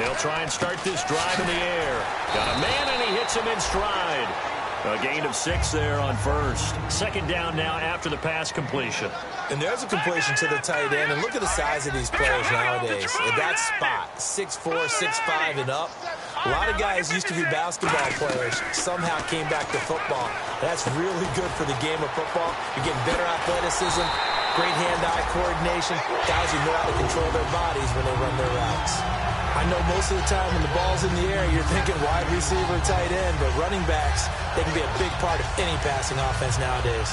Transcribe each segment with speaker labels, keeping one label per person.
Speaker 1: They'll try and start this drive in the air. Got a man, and he hits him in stride. A gain of 6 there on first. Second down now after the pass completion.
Speaker 2: And there's a completion to the tight end. And look at the size of these players nowadays. At that spot, 6'4", 6'5", and up. A lot of guys used to be basketball players. Somehow came back to football. That's really good for the game of football. You're getting better athleticism, great hand-eye coordination. Guys who know how to control their bodies when they run their routes. I know most of the time when the ball's in the air, you're thinking wide receiver, tight end, but running backs, they can be a big part of any passing offense nowadays.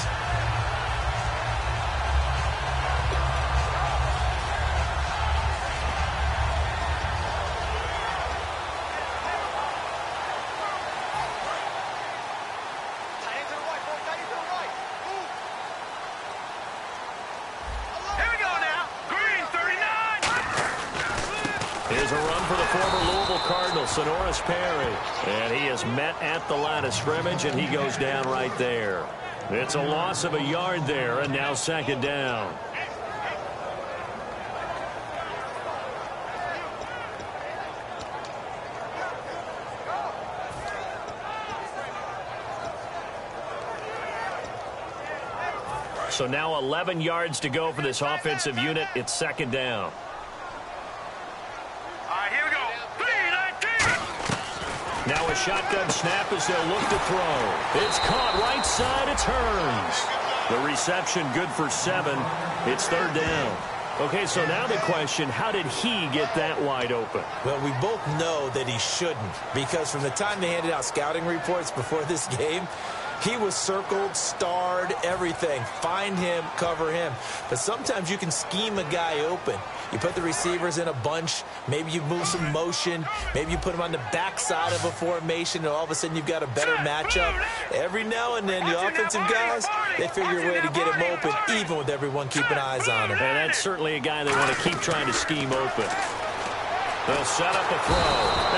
Speaker 1: Here's a run for the former Louisville Cardinal, Sonoris Perry. And he is met at the line of scrimmage, and he goes down right there. It's a loss of a yard there, and now second down. So now 11 yards to go for this offensive unit. It's second down. Now a shotgun snap as they'll look to throw. It's caught right side. It's Hearns. The reception good for 7. It's third down. Okay, so now the question, how did he get that wide open?
Speaker 2: Well, we both know that he shouldn't, because from the time they handed out scouting reports before this game, he was circled, starred, everything. Find him, cover him. But sometimes you can scheme a guy open. You put the receivers in a bunch. Maybe you move some motion. Maybe you put them on the backside of a formation, and all of a sudden you've got a better matchup. Every now and then, the offensive guys, they figure a way to get him open, even with everyone keeping eyes on him.
Speaker 1: And that's certainly a guy they want to keep trying to scheme open. They'll set up a throw.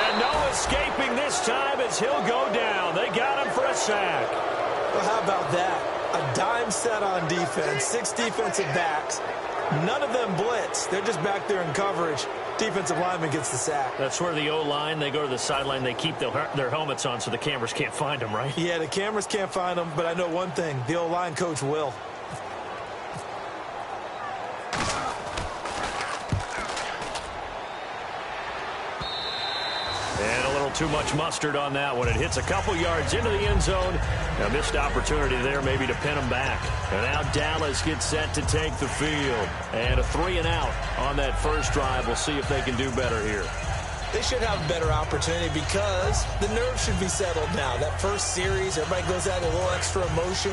Speaker 1: And no escaping this time as he'll go down. They got him for a sack.
Speaker 2: Well, how about that? A dime set on defense, 6 defensive backs. None of them blitz. They're just back there in coverage. Defensive lineman gets the sack.
Speaker 1: That's where the O-line, they go to the sideline, they keep their helmets on so the cameras can't find them, right?
Speaker 2: Yeah, the cameras can't find them, but I know one thing. The O-line coach will.
Speaker 1: And a little too much mustard on that one. It hits a couple yards into the end zone. A missed opportunity there maybe to pin them back. And now Dallas gets set to take the field. And a 3-and-out on that first drive. We'll see if they can do better here.
Speaker 2: They should have a better opportunity because the nerves should be settled now. That first series, everybody goes out with a little extra emotion.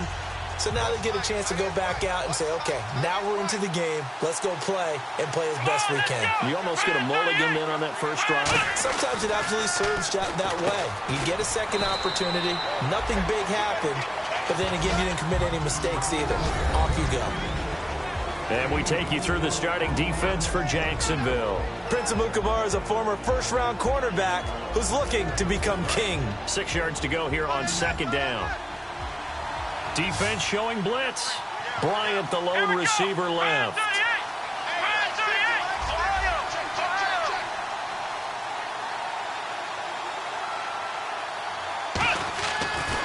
Speaker 2: So now they get a chance to go back out and say, okay, now we're into the game. Let's go play and play as best we can.
Speaker 1: You almost get a mulligan then on that first drive.
Speaker 2: Sometimes it absolutely serves that way. You get a second opportunity. Nothing big happened. But then again, you didn't commit any mistakes either. Off you go.
Speaker 1: And we take you through the starting defense for Jacksonville.
Speaker 2: Prince Amukamara is a former first-round cornerback who's looking to become king.
Speaker 1: 6 yards to go here on second down. Defense showing blitz. Bryant, the lone receiver, left.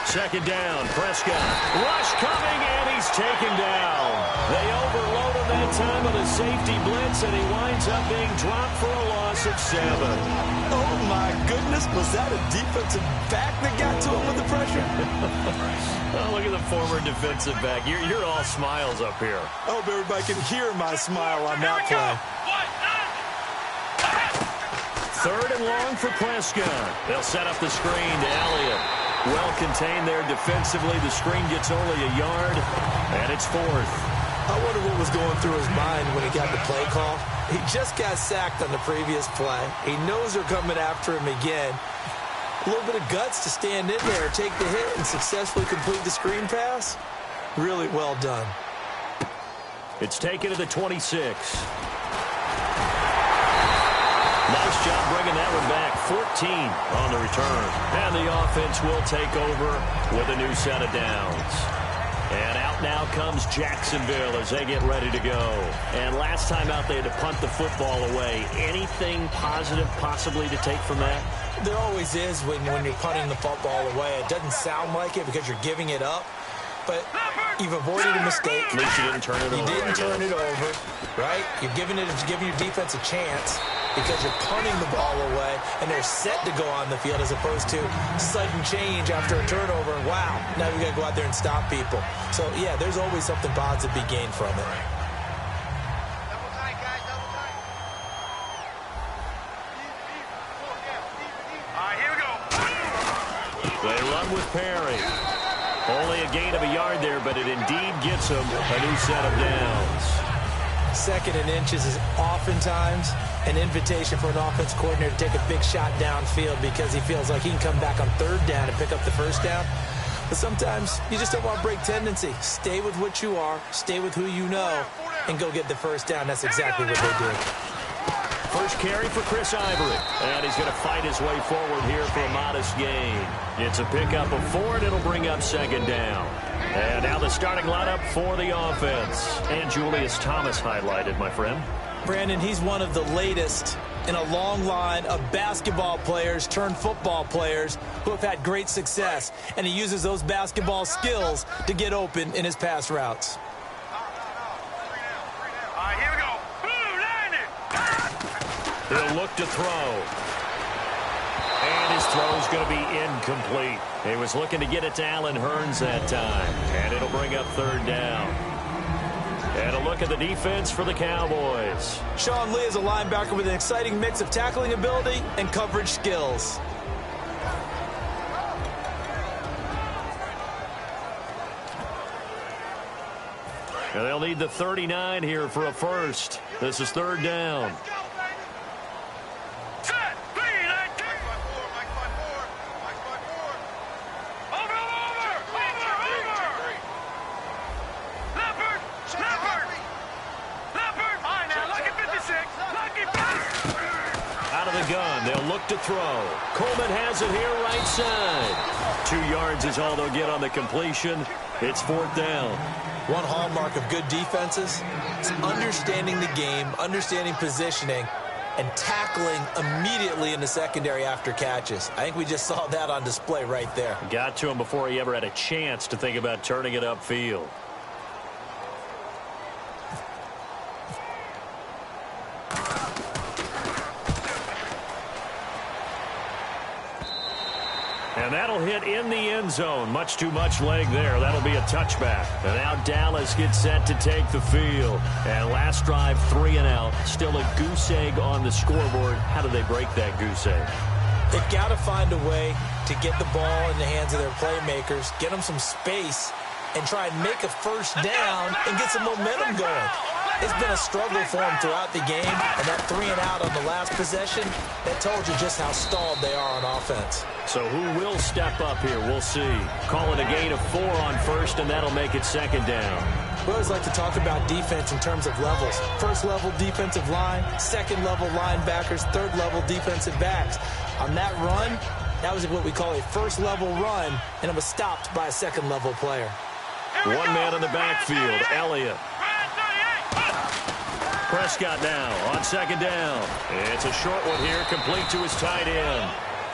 Speaker 1: Second down, Prescott. Rush coming, and he's taken down. They overload him that time with a safety blitz, and he winds up being dropped for a loss of 7.
Speaker 2: Oh, my goodness. Was that a defensive back that got to him with the pressure?
Speaker 1: Oh, look at the former defensive back. You're all smiles up here.
Speaker 2: I hope everybody can hear my smile on that play.
Speaker 1: Third and long for Prescott. They'll set up the screen to Elliott. Well contained there defensively. The screen gets only a yard, and it's fourth.
Speaker 2: I wonder what was going through his mind when he got the play call. He just got sacked on the previous play. He knows they're coming after him again. A little bit of guts to stand in there, take the hit, and successfully complete the screen pass. Really well done.
Speaker 1: It's taken to the 26. Nice job bringing that one back. 14 on the return. And the offense will take over with a new set of downs. And out now comes Jacksonville as they get ready to go. And last time out, they had to punt the football away. Anything positive possibly to take from that?
Speaker 2: There always is when you're punting the football away. It doesn't sound like it because you're giving it up, but you've avoided a mistake.
Speaker 1: At least you didn't turn it over.
Speaker 2: You didn't turn it over, right? You're giving your defense a chance because you're punting the ball away, and they're set to go on the field as opposed to sudden change after a turnover. And wow, now we got to go out there and stop people. So, yeah, there's always something positive to be gained from it.
Speaker 1: They run with Perry. Only a gain of a yard there, but it indeed gets him a new set of downs.
Speaker 2: 2nd and inches is oftentimes an invitation for an offense coordinator to take a big shot downfield because he feels like he can come back on 3rd down and pick up the 1st down. But sometimes you just don't want to break tendency. Stay with what you are, stay with who you know, and go get the 1st down. That's exactly what they did.
Speaker 1: First carry for Chris Ivory. And he's going to fight his way forward here for a modest gain. It's a pickup of 4, and it'll bring up 2nd down. And now the starting lineup for the offense. And Julius Thomas highlighted, my friend.
Speaker 2: Brandon, he's one of the latest in a long line of basketball players turned football players who have had great success. And he uses those basketball skills to get open in his pass routes.
Speaker 1: He'll look to throw. And his throw's going to be incomplete. He was looking to get it to Allen Hurns that time. And it'll bring up 3rd down. And a look at the defense for the Cowboys.
Speaker 2: Sean Lee is a linebacker with an exciting mix of tackling ability and coverage skills.
Speaker 1: And they'll need the 39 here for a first. This is 3rd down. They'll look to throw. Coleman has it here right side. 2 yards is all they'll get on the completion. It's 4th down.
Speaker 2: One hallmark of good defenses is understanding the game, understanding positioning, and tackling immediately in the secondary after catches. I think we just saw that on display right there.
Speaker 1: Got to him before he ever had a chance to think about turning it upfield. And that'll hit in the end zone. Much too much leg there. That'll be a touchback. And now Dallas gets set to take the field. And last drive, 3 and out. Still a goose egg on the scoreboard. How do they break that goose egg?
Speaker 2: They've got to find a way to get the ball in the hands of their playmakers, get them some space, and try and make a 1st down and get some momentum going. It's been a struggle for them throughout the game, and that 3 and out on the last possession, that told you just how stalled they are on offense.
Speaker 1: So who will step up here? We'll see. Call it a gain of 4 on 1st, and that'll make it 2nd down.
Speaker 2: We always like to talk about defense in terms of levels. 1st level defensive line, 2nd level linebackers, 3rd level defensive backs. On that run, that was what we call a 1st level run, and it was stopped by a 2nd level player.
Speaker 1: One man in the backfield, Elliott. Prescott now on 2nd down. It's a short one here, complete to his tight end.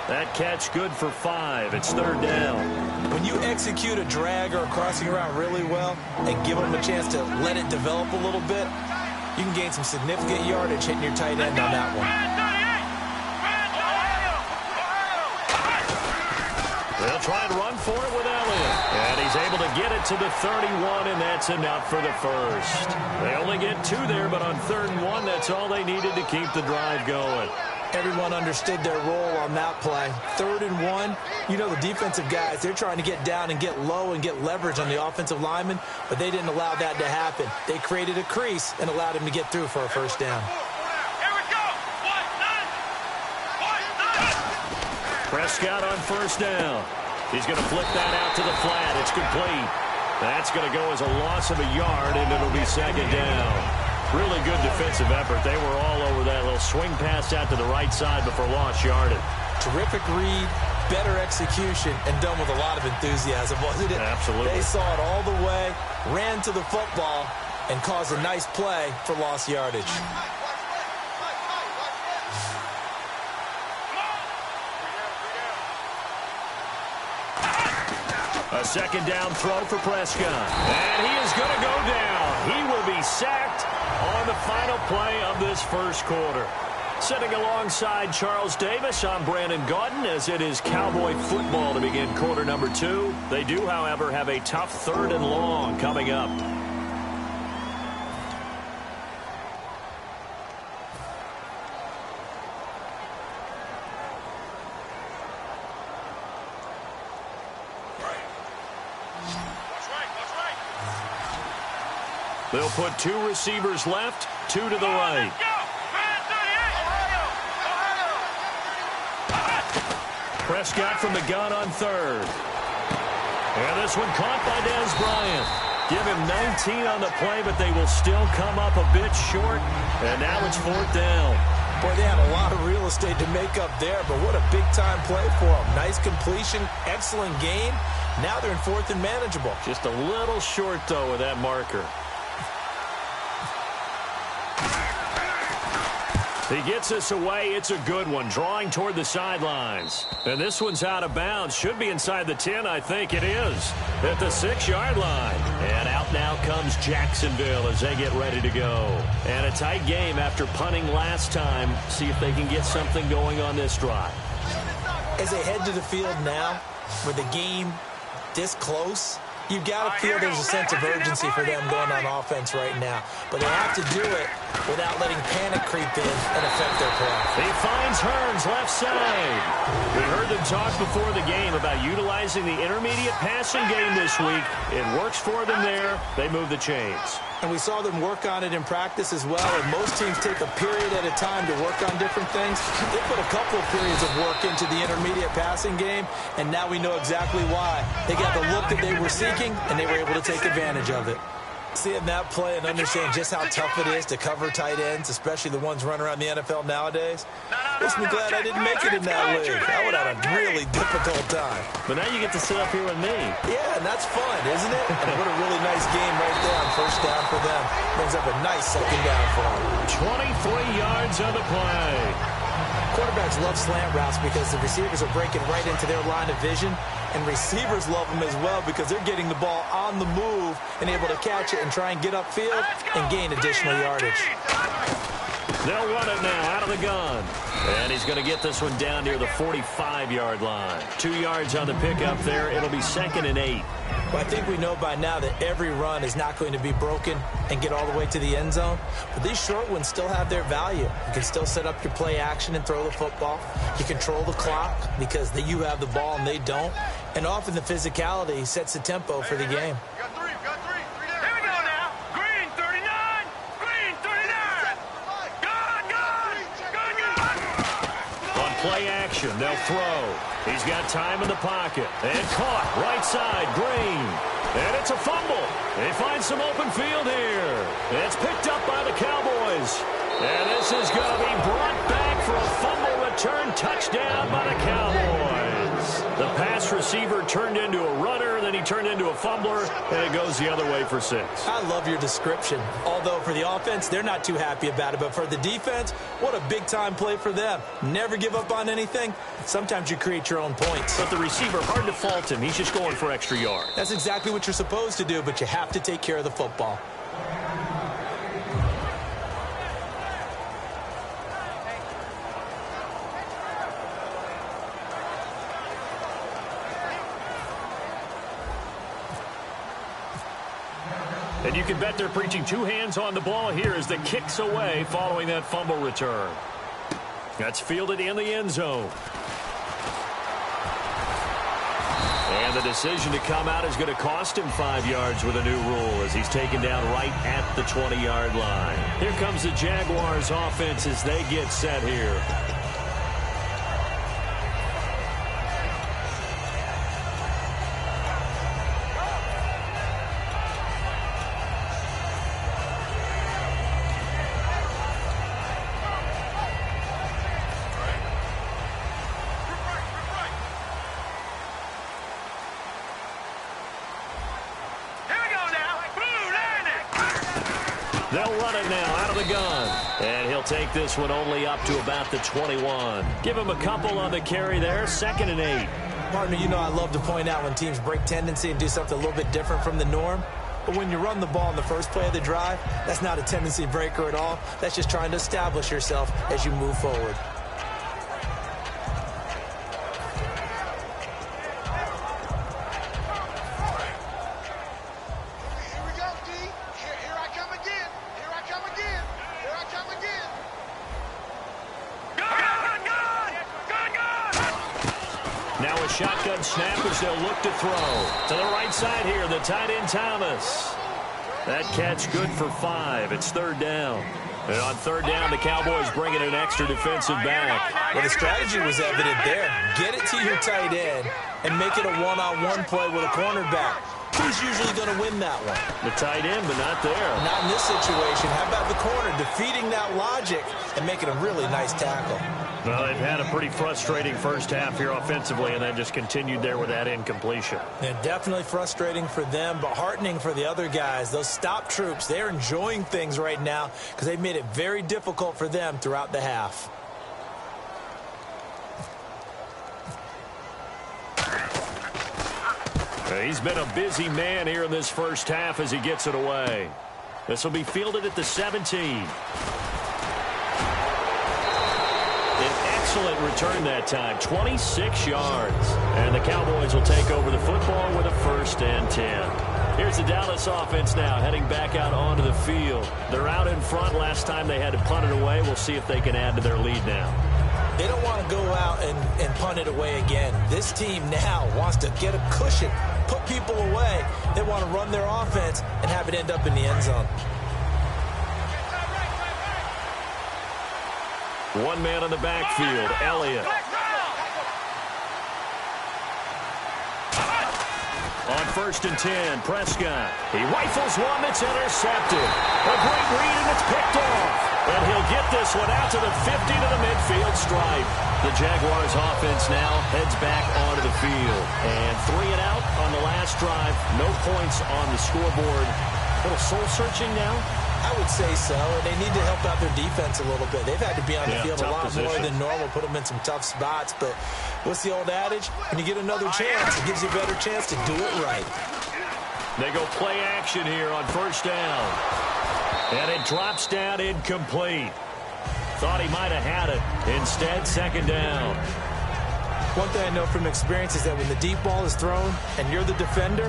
Speaker 1: That catch good for 5. It's 3rd down.
Speaker 2: When you execute a drag or a crossing route really well and give them a chance to let it develop a little bit, you can gain some significant yardage hitting your tight end on that one.
Speaker 1: They'll try and run for it with Elliott. And he's able to get it to the 31, and that's enough for the first. They only get 2 there, but on 3rd and 1, that's all they needed to keep the drive going.
Speaker 2: Everyone understood their role on that play. 3rd and 1, you know the defensive guys, they're trying to get down and get low and get leverage on the offensive lineman, but they didn't allow that to happen. They created a crease and allowed him to get through for a 1st down.
Speaker 1: Prescott on 1st down. He's going to flip that out to the flat. It's complete. That's going to go as a loss of a yard, and it'll be 2nd down. Really good defensive effort. They were all over that little swing pass out to the right side before lost yardage.
Speaker 2: Terrific read, better execution and done with a lot of enthusiasm, wasn't it?
Speaker 1: Absolutely.
Speaker 2: They saw it all the way, ran to the football, and caused a nice play for lost yardage.
Speaker 1: A second down throw for Prescott. And he is going to go down. He will be sacked on the final play of this first quarter. Sitting alongside Charles Davis, I'm Brandon Gaudin as it is Cowboy football to begin quarter number 2. They do, however, have a tough 3rd and long coming up. They'll put 2 receivers left, 2 to the right. Prescott from the gun on 3rd. And this one caught by Dez Bryant. Give him 19 on the play, but they will still come up a bit short. And now it's 4th down.
Speaker 2: Boy, they had a lot of real estate to make up there, but what a big-time play for them. Nice completion, excellent game. Now they're in 4th and manageable.
Speaker 1: Just a little short, though, with that marker. He gets us away. It's a good one, drawing toward the sidelines. And this one's out of bounds. Should be inside the 10, I think it is. At the 6-yard line. And out now comes Jacksonville as they get ready to go. And a tight game after punting last time. See if they can get something going on this drive.
Speaker 2: As they head to the field now, with the game this close, you've got to feel there's a sense of urgency for them going on offense right now. But they have to do it without letting panic creep in and affect their play.
Speaker 1: He finds Hearns left side. We heard them talk before the game about utilizing the intermediate passing game this week. It works for them there. They move the chains.
Speaker 2: And we saw them work on it in practice as well. And most teams take a period at a time to work on different things. They put a couple of periods of work into the intermediate passing game, and now we know exactly why. They got the look that they were seeking, and they were able to take advantage of it. Seeing that play and understand just how tough it is to cover tight ends, especially the ones running around the NFL nowadays, makes me glad I didn't make it in that league. I would have had a really difficult time.
Speaker 1: But now you get to sit up here with me.
Speaker 2: Yeah, and that's fun, isn't it? And what a really nice game right there on 1st down for them. Brings up a nice 2nd down for them.
Speaker 1: 23 yards on the play.
Speaker 2: Quarterbacks love slant routes because the receivers are breaking right into their line of vision, and receivers love them as well because they're getting the ball on the move and able to catch it and try and get upfield and gain additional yardage.
Speaker 1: They'll run it now out of the gun. And he's going to get this one down near the 45-yard line. 2 yards on the pickup there. It'll be 2nd and 8.
Speaker 2: Well, I think we know by now that every run is not going to be broken and get all the way to the end zone. But these short ones still have their value. You can still set up your play action and throw the football. You control the clock because you have the ball and they don't. And often the physicality sets the tempo for the game.
Speaker 1: Play action. They'll throw. He's got time in the pocket. And caught. Right side. Green. And it's a fumble. They find some open field here. It's picked up by the Cowboys. And this is going to be brought back for a fumble return touchdown by the Cowboys. The pass receiver turned into a runner, then he turned into a fumbler, and it goes the other way for 6.
Speaker 2: I love your description. Although for the offense, they're not too happy about it. But for the defense, what a big-time play for them. Never give up on anything. Sometimes you create your own points.
Speaker 1: But the receiver, hard to fault him. He's just going for extra yards.
Speaker 2: That's exactly what you're supposed to do, but you have to take care of the football.
Speaker 1: And you can bet they're preaching 2 hands on the ball here as the kick's away following that fumble return. That's fielded in the end zone. And the decision to come out is going to cost him 5 yards with a new rule as he's taken down right at the 20-yard line. Here comes the Jaguars offense as they get set here. They'll run it now out of the gun. And he'll take this one only up to about the 21. Give him a couple on the carry there. 2nd and 8.
Speaker 2: Partner, you know I love to point out when teams break tendency and do something a little bit different from the norm. But when you run the ball in the first play of the drive, that's not a tendency breaker at all. That's just trying to establish yourself as you move forward.
Speaker 1: Now a shotgun snap as they'll look to throw. To the right side here, the tight end Thomas. That catch good for 5. It's 3rd down. And on 3rd down, the Cowboys bring in an extra defensive back.
Speaker 2: Well, the strategy was evident there. Get it to your tight end and make it a one-on-one play with a cornerback. Who's usually going to win that one?
Speaker 1: The tight end, but not there.
Speaker 2: Not in this situation. How about the corner defeating that logic and making a really nice tackle?
Speaker 1: Well, they've had a pretty frustrating first half here offensively, and then just continued there with that incompletion.
Speaker 2: Yeah, definitely frustrating for them, but heartening for the other guys. Those stop troops, they're enjoying things right now because they've made it very difficult for them throughout the half.
Speaker 1: He's been a busy man here in this first half as he gets it away. This will be fielded at the 17. Excellent return that time, 26 yards. And the Cowboys will take over the football with a 1st and 10. Here's the Dallas offense now heading back out onto the field. They're out in front. Last time they had to punt it away. We'll see if they can add to their lead now.
Speaker 2: They don't want to go out and punt it away again. This team now wants to get a cushion, put people away. They want to run their offense and have it end up in the end zone.
Speaker 1: One man on the backfield, Elliott. On 1st and 10, Prescott. He rifles one that's intercepted. A great read, and it's picked off. And he'll get this one out to the 50 to the midfield stripe. The Jaguars offense now heads back onto the field. And 3 and out on the last drive. No points on the scoreboard. A little soul-searching now.
Speaker 2: I would say so. They need to help out their defense a little bit. They've had to be on the field a lot more than normal, put them in some tough spots. But what's the old adage? When you get another chance, it gives you a better chance to do it right.
Speaker 1: They go play action here on 1st down. And it drops down incomplete. Thought he might have had it. Instead, 2nd down.
Speaker 2: One thing I know from experience is that when the deep ball is thrown and you're the defender,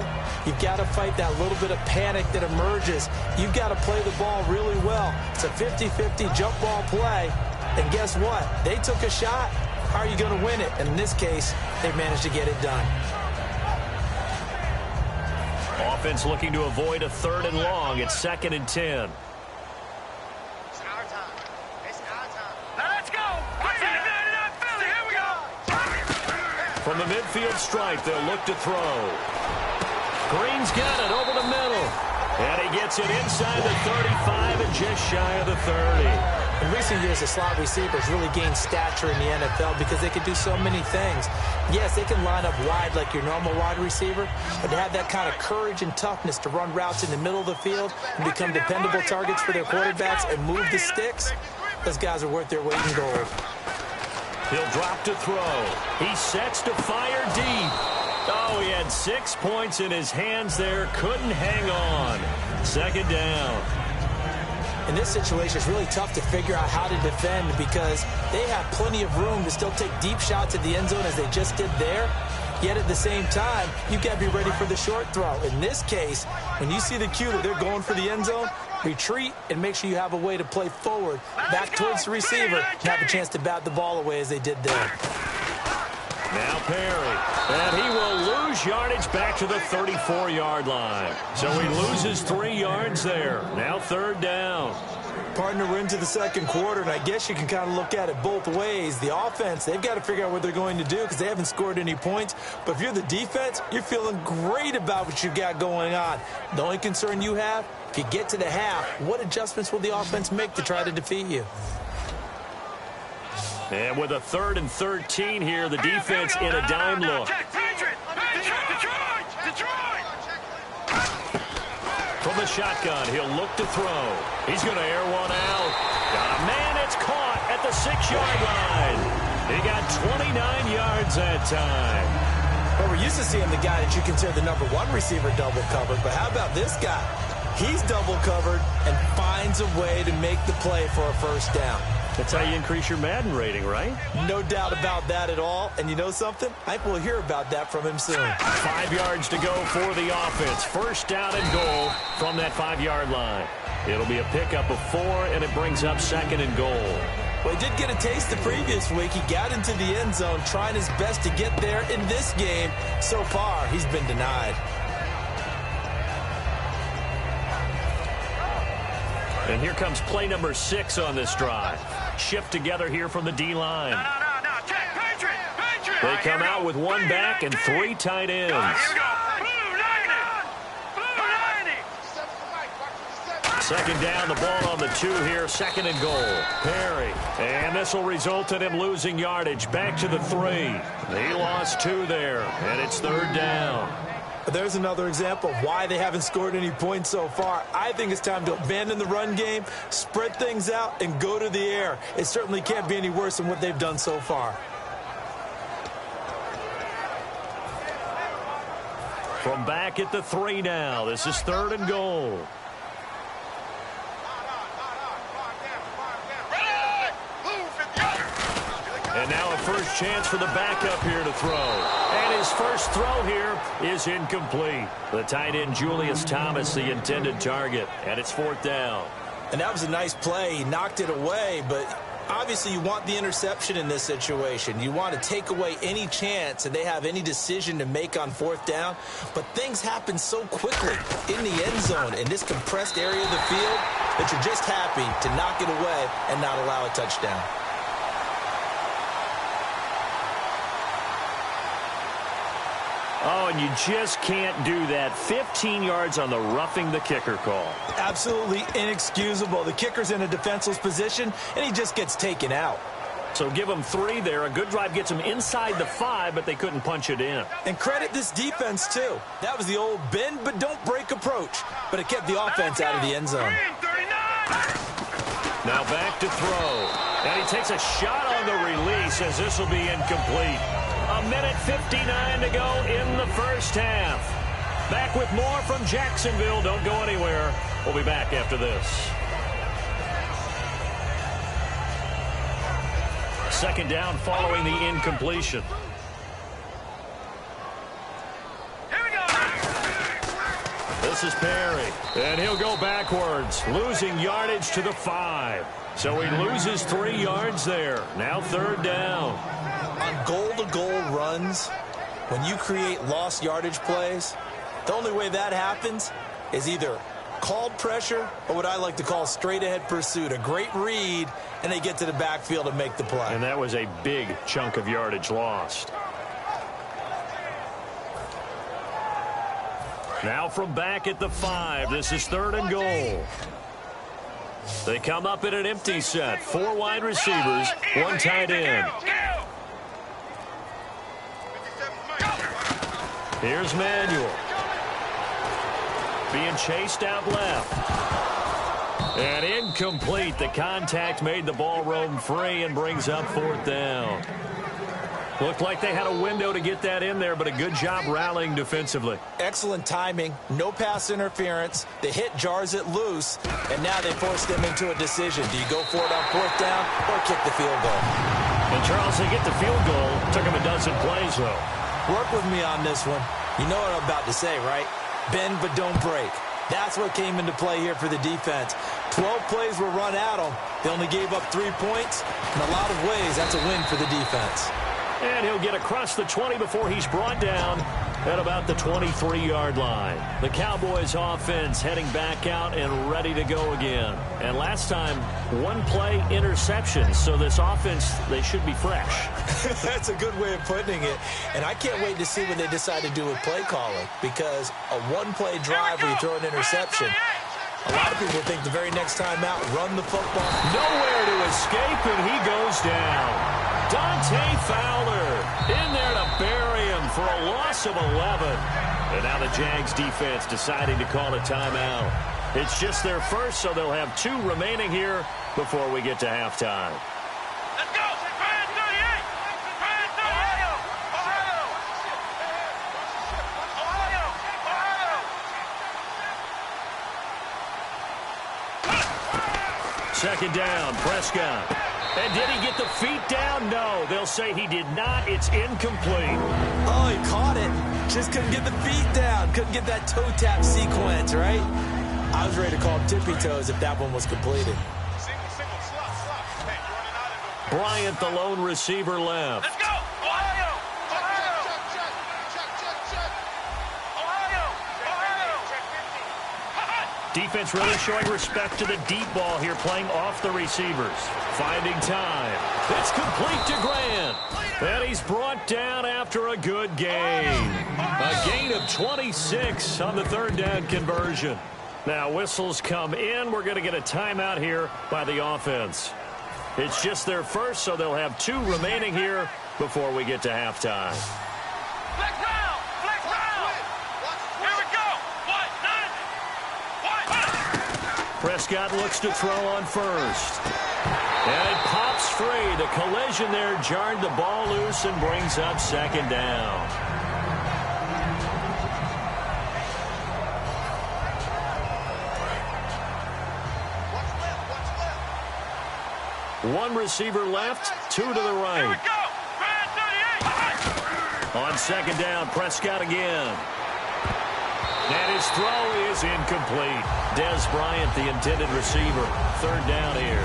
Speaker 2: you've got to fight that little bit of panic that emerges. You've got to play the ball really well. It's a 50-50 jump ball play. And guess what? They took a shot. How are you going to win it? And in this case, they've managed to get it done.
Speaker 1: Offense looking to avoid a 3rd and long. It's 2nd and 10. From the midfield stripe, they'll look to throw. Green's got it over the middle. And he gets it inside the 35 and just shy of the 30.
Speaker 2: In recent years, the slot receivers really gained stature in the NFL because they can do so many things. Yes, they can line up wide like your normal wide receiver, but to have that kind of courage and toughness to run routes in the middle of the field and become dependable targets for their quarterbacks and move the sticks, those guys are worth their weight in gold.
Speaker 1: He'll drop to throw. He sets to fire deep. Oh, he had 6 points in his hands there. Couldn't hang on. 2nd down.
Speaker 2: In this situation, it's really tough to figure out how to defend because they have plenty of room to still take deep shots at the end zone as they just did there. Yet at the same time, you've got to be ready for the short throw. In this case, when you see the cue that they're going for the end zone, retreat and make sure you have a way to play forward, back towards the receiver, and have a chance to bat the ball away as they did there.
Speaker 1: Now Perry, and he will lose yardage back to the 34-yard line. So he loses 3 yards there. Now 3rd down.
Speaker 2: Partner, we're into the 2nd quarter, and I guess you can kind of look at it both ways. The offense, they've got to figure out what they're going to do because they haven't scored any points. But if you're the defense, you're feeling great about what you've got going on. The only concern you have, if you get to the half, what adjustments will the offense make to try to defeat you?
Speaker 1: And with a 3rd and 13 here, the defense in a dime look. From the shotgun. He'll look to throw. He's going to air one out. Got a man. It's caught at the 6-yard line. He got 29 yards that time.
Speaker 2: Well, we're used to seeing the guy that you consider the number 1 receiver double covered, but how about this guy? He's double covered and finds a way to make the play for a first down.
Speaker 1: That's how you increase your Madden rating, right?
Speaker 2: No doubt about that at all. And you know something? I think we'll hear about that from him soon.
Speaker 1: 5 yards to go for the offense. First down and goal from that 5-yard line. It'll be a pickup of 4, and it brings up 2nd and goal.
Speaker 2: Well, he did get a taste the previous week. He got into the end zone, trying his best to get there in this game. So far, he's been denied.
Speaker 1: And here comes play number 6 on this drive. Shift together here from the D-line. They come out with 1 back and 3 tight ends. Second down, the ball on the 2 here, 2nd and goal. Perry, and this will result in him losing yardage. Back to the 3. He lost 2 there, and it's 3rd down.
Speaker 2: There's another example of why they haven't scored any points so far. I think it's time to abandon the run game, spread things out, and go to the air. It certainly can't be any worse than what they've done so far.
Speaker 1: From back at the 3 now, this is 3rd and goal. And now a first chance for the backup here to throw. And his first throw here is incomplete. The tight end, Julius Thomas, the intended target. And it's 4th down.
Speaker 2: And that was a nice play. He knocked it away, but obviously you want the interception in this situation. You want to take away any chance that they have any decision to make on 4th down. But things happen so quickly in the end zone in this compressed area of the field that you're just happy to knock it away and not allow a touchdown.
Speaker 1: Oh, and you just can't do that. 15 yards on the roughing the kicker call.
Speaker 2: Absolutely inexcusable. The kicker's in a defenseless position, and he just gets taken out.
Speaker 1: So give them 3 there. A good drive gets them inside the 5, but they couldn't punch it in.
Speaker 2: And credit this defense, too. That was the old bend but don't break approach, but it kept the offense out of the end zone.
Speaker 1: Now back to throw. And he takes a shot on the release as this will be incomplete. 1:59 to go in the first half. Back with more from Jacksonville. Don't go anywhere. We'll be back after this. Second down following the incompletion.
Speaker 3: Here we go.
Speaker 1: This is Perry, and he'll go backwards, losing yardage to the 5. So he loses 3 yards there. Now 3rd down.
Speaker 2: On goal-to-goal runs, when you create lost yardage plays, the only way that happens is either called pressure or what I like to call straight-ahead pursuit. A great read, and they get to the backfield and make the play.
Speaker 1: And that was a big chunk of yardage lost. Now from back at the 5, this is 3rd and goal. They come up in an empty set. 4 wide receivers, 1 tight end. Here's Manuel. Being chased out left. And incomplete. The contact made the ball roam free and brings up 4th down. Looked like they had a window to get that in there, but a good job rallying defensively.
Speaker 2: Excellent timing. No pass interference. The hit jars it loose, and now they force them into a decision. Do you go for it on 4th down or kick the field goal?
Speaker 1: And Charles, they get the field goal. Took them a dozen plays, though.
Speaker 2: Work with me on this one. You know what I'm about to say, right? Bend but don't break. That's what came into play here for the defense. 12 plays were run at them. They only gave up 3 points. In a lot of ways, that's a win for the defense.
Speaker 1: And he'll get across the 20 before he's brought down at about the 23-yard line. The Cowboys offense heading back out and ready to go again. And last time, 1 play interception. So this offense, they should be fresh.
Speaker 2: That's a good way of putting it. And I can't wait to see what they decide to do with play calling, because a 1-play drive where you throw an interception, a lot of people think the very next time out, run the football.
Speaker 1: Nowhere to escape, and he goes down. Dante Fowler in there to bury him for a loss loss of 11. And now the Jags defense deciding to call a timeout. It's just their first, so they'll have 2 remaining here before we get to halftime.
Speaker 3: Let's go! Brand 38! Brand 38! Ohio! Ohio! Ohio!
Speaker 1: Second down, Prescott. And did he get the feet down? No, they'll say he did not. It's incomplete.
Speaker 2: Oh, he caught it. Just couldn't get the feet down. Couldn't get that toe tap sequence, right? I was ready to call tippy toes if that one was completed.
Speaker 1: Bryant, the lone receiver, left.
Speaker 3: Let's go! Ohio! Ohio! Ohio!
Speaker 1: Defense really showing respect to the deep ball here, playing off the receivers. Finding time. It's complete to Grant. And he's brought down after a good gain. A gain of 26 on the third down conversion. Now whistles come in. We're going to get a timeout here by the offense. It's just their first, so they'll have 2 remaining here before we get to halftime.
Speaker 3: Flex round! Flex round! Here we go! What?
Speaker 1: Prescott looks to throw on first. And it pops free. The collision there jarred the ball loose and brings up second down. One receiver left, 2 to the
Speaker 3: Here we
Speaker 1: right.
Speaker 3: go! Brand 38!
Speaker 1: On second down, Prescott again. And his throw is incomplete. Des Bryant, the intended receiver. Third down here.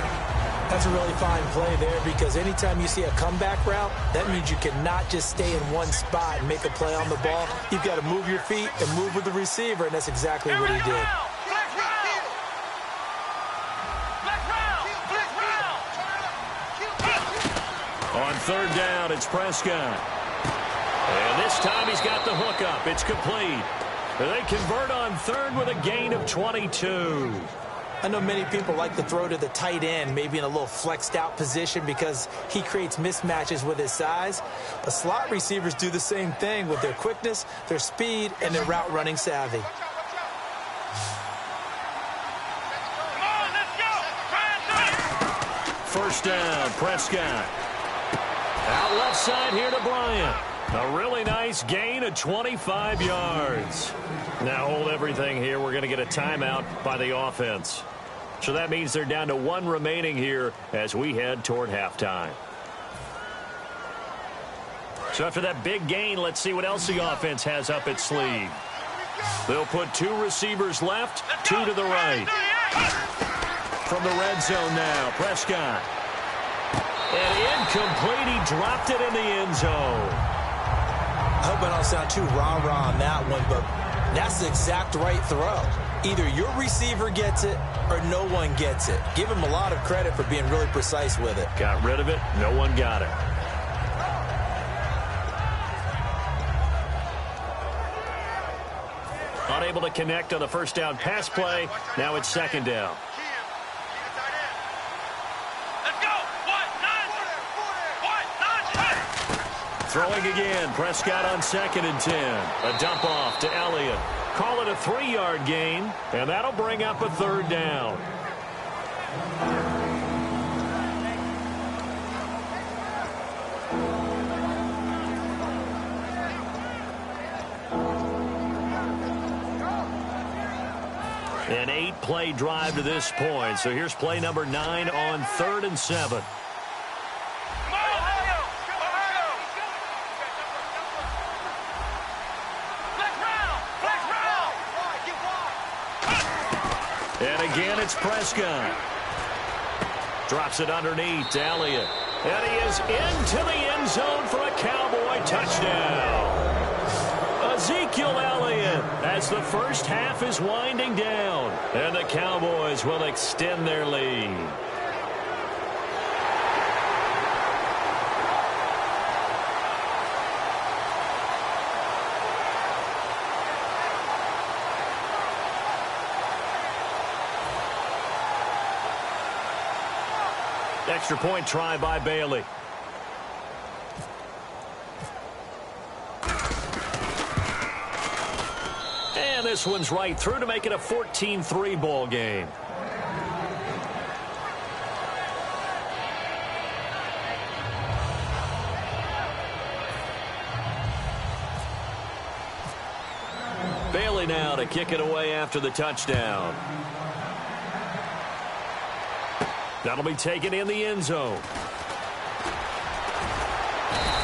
Speaker 2: That's a really fine play there because anytime you see a comeback route, that means you cannot just stay in one spot and make a play on the ball. You've got to move your feet and move with the receiver, and that's exactly what he did.
Speaker 3: Flex round! Flex round! Flex round!
Speaker 1: On third down, it's Prescott. And this time he's got the hook up. It's complete. They convert on third with a gain of 22.
Speaker 2: I know many people like to throw to the tight end, maybe in a little flexed out position because he creates mismatches with his size. But slot receivers do the same thing with their quickness, their speed, and their route running savvy.
Speaker 3: Come on, let's go! Brand 30!
Speaker 1: First down, Prescott. Out left side here to Bryant. A really nice gain of 25 yards. Now hold everything here. We're going to get a timeout by the offense. So that means they're down to 1 remaining here as we head toward halftime. So after that big gain, let's see what else the offense has up its sleeve. They'll put 2 receivers left, 2 to the right. From the red zone now, Prescott. And incomplete. He dropped it in the end zone.
Speaker 2: I hope I don't sound too rah-rah on that one, but that's the exact right throw. Either your receiver gets it or no one gets it. Give him a lot of credit for being really precise with it.
Speaker 1: Got rid of it. No one got it. Unable to connect on the first down pass play. Now it's second down. Throwing again. Prescott on 2nd and 10. A dump off to Elliott. Call it a 3-yard gain, and that'll bring up a third down. An 8-play drive to this point. So here's play number 9 on 3rd and 7. And again, it's Prescott. Drops it underneath to Elliott. And he is into the end zone for a Cowboy touchdown. Ezekiel Elliott as the first half is winding down. And the Cowboys will extend their lead. Extra point try by this one's right through to make it a 14-3 ball game. Bailey now to kick it away after the touchdown. That'll be taken in the end zone.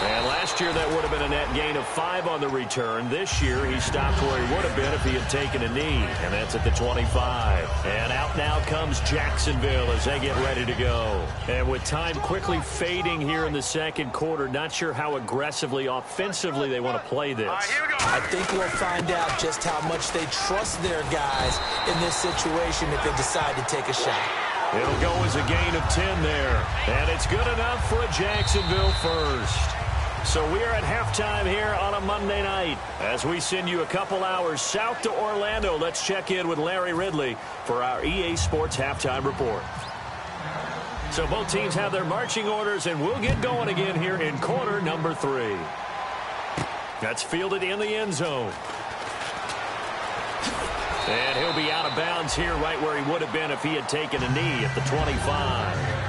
Speaker 1: And last year that would have been a net gain of 5 on the return. This year he stopped where he would have been if he had taken a knee. And that's at the 25. And out now comes Jacksonville as they get ready to go. And with time quickly fading here in the second quarter, not sure how aggressively, offensively they want to play this.
Speaker 2: I think we'll find out just how much they trust their guys in this situation if they decide to take a shot.
Speaker 1: It'll go as a gain of 10 there. And it's good enough for a Jacksonville first. So we are at halftime here on a Monday night. As we send you a couple hours south to Orlando, let's check in with Larry Ridley for our EA Sports Halftime Report. So both teams have their marching orders, and we'll get going again here in quarter number 3. That's fielded in the end zone. And he'll be out of bounds here right where he would have been if he had taken a knee at the 25.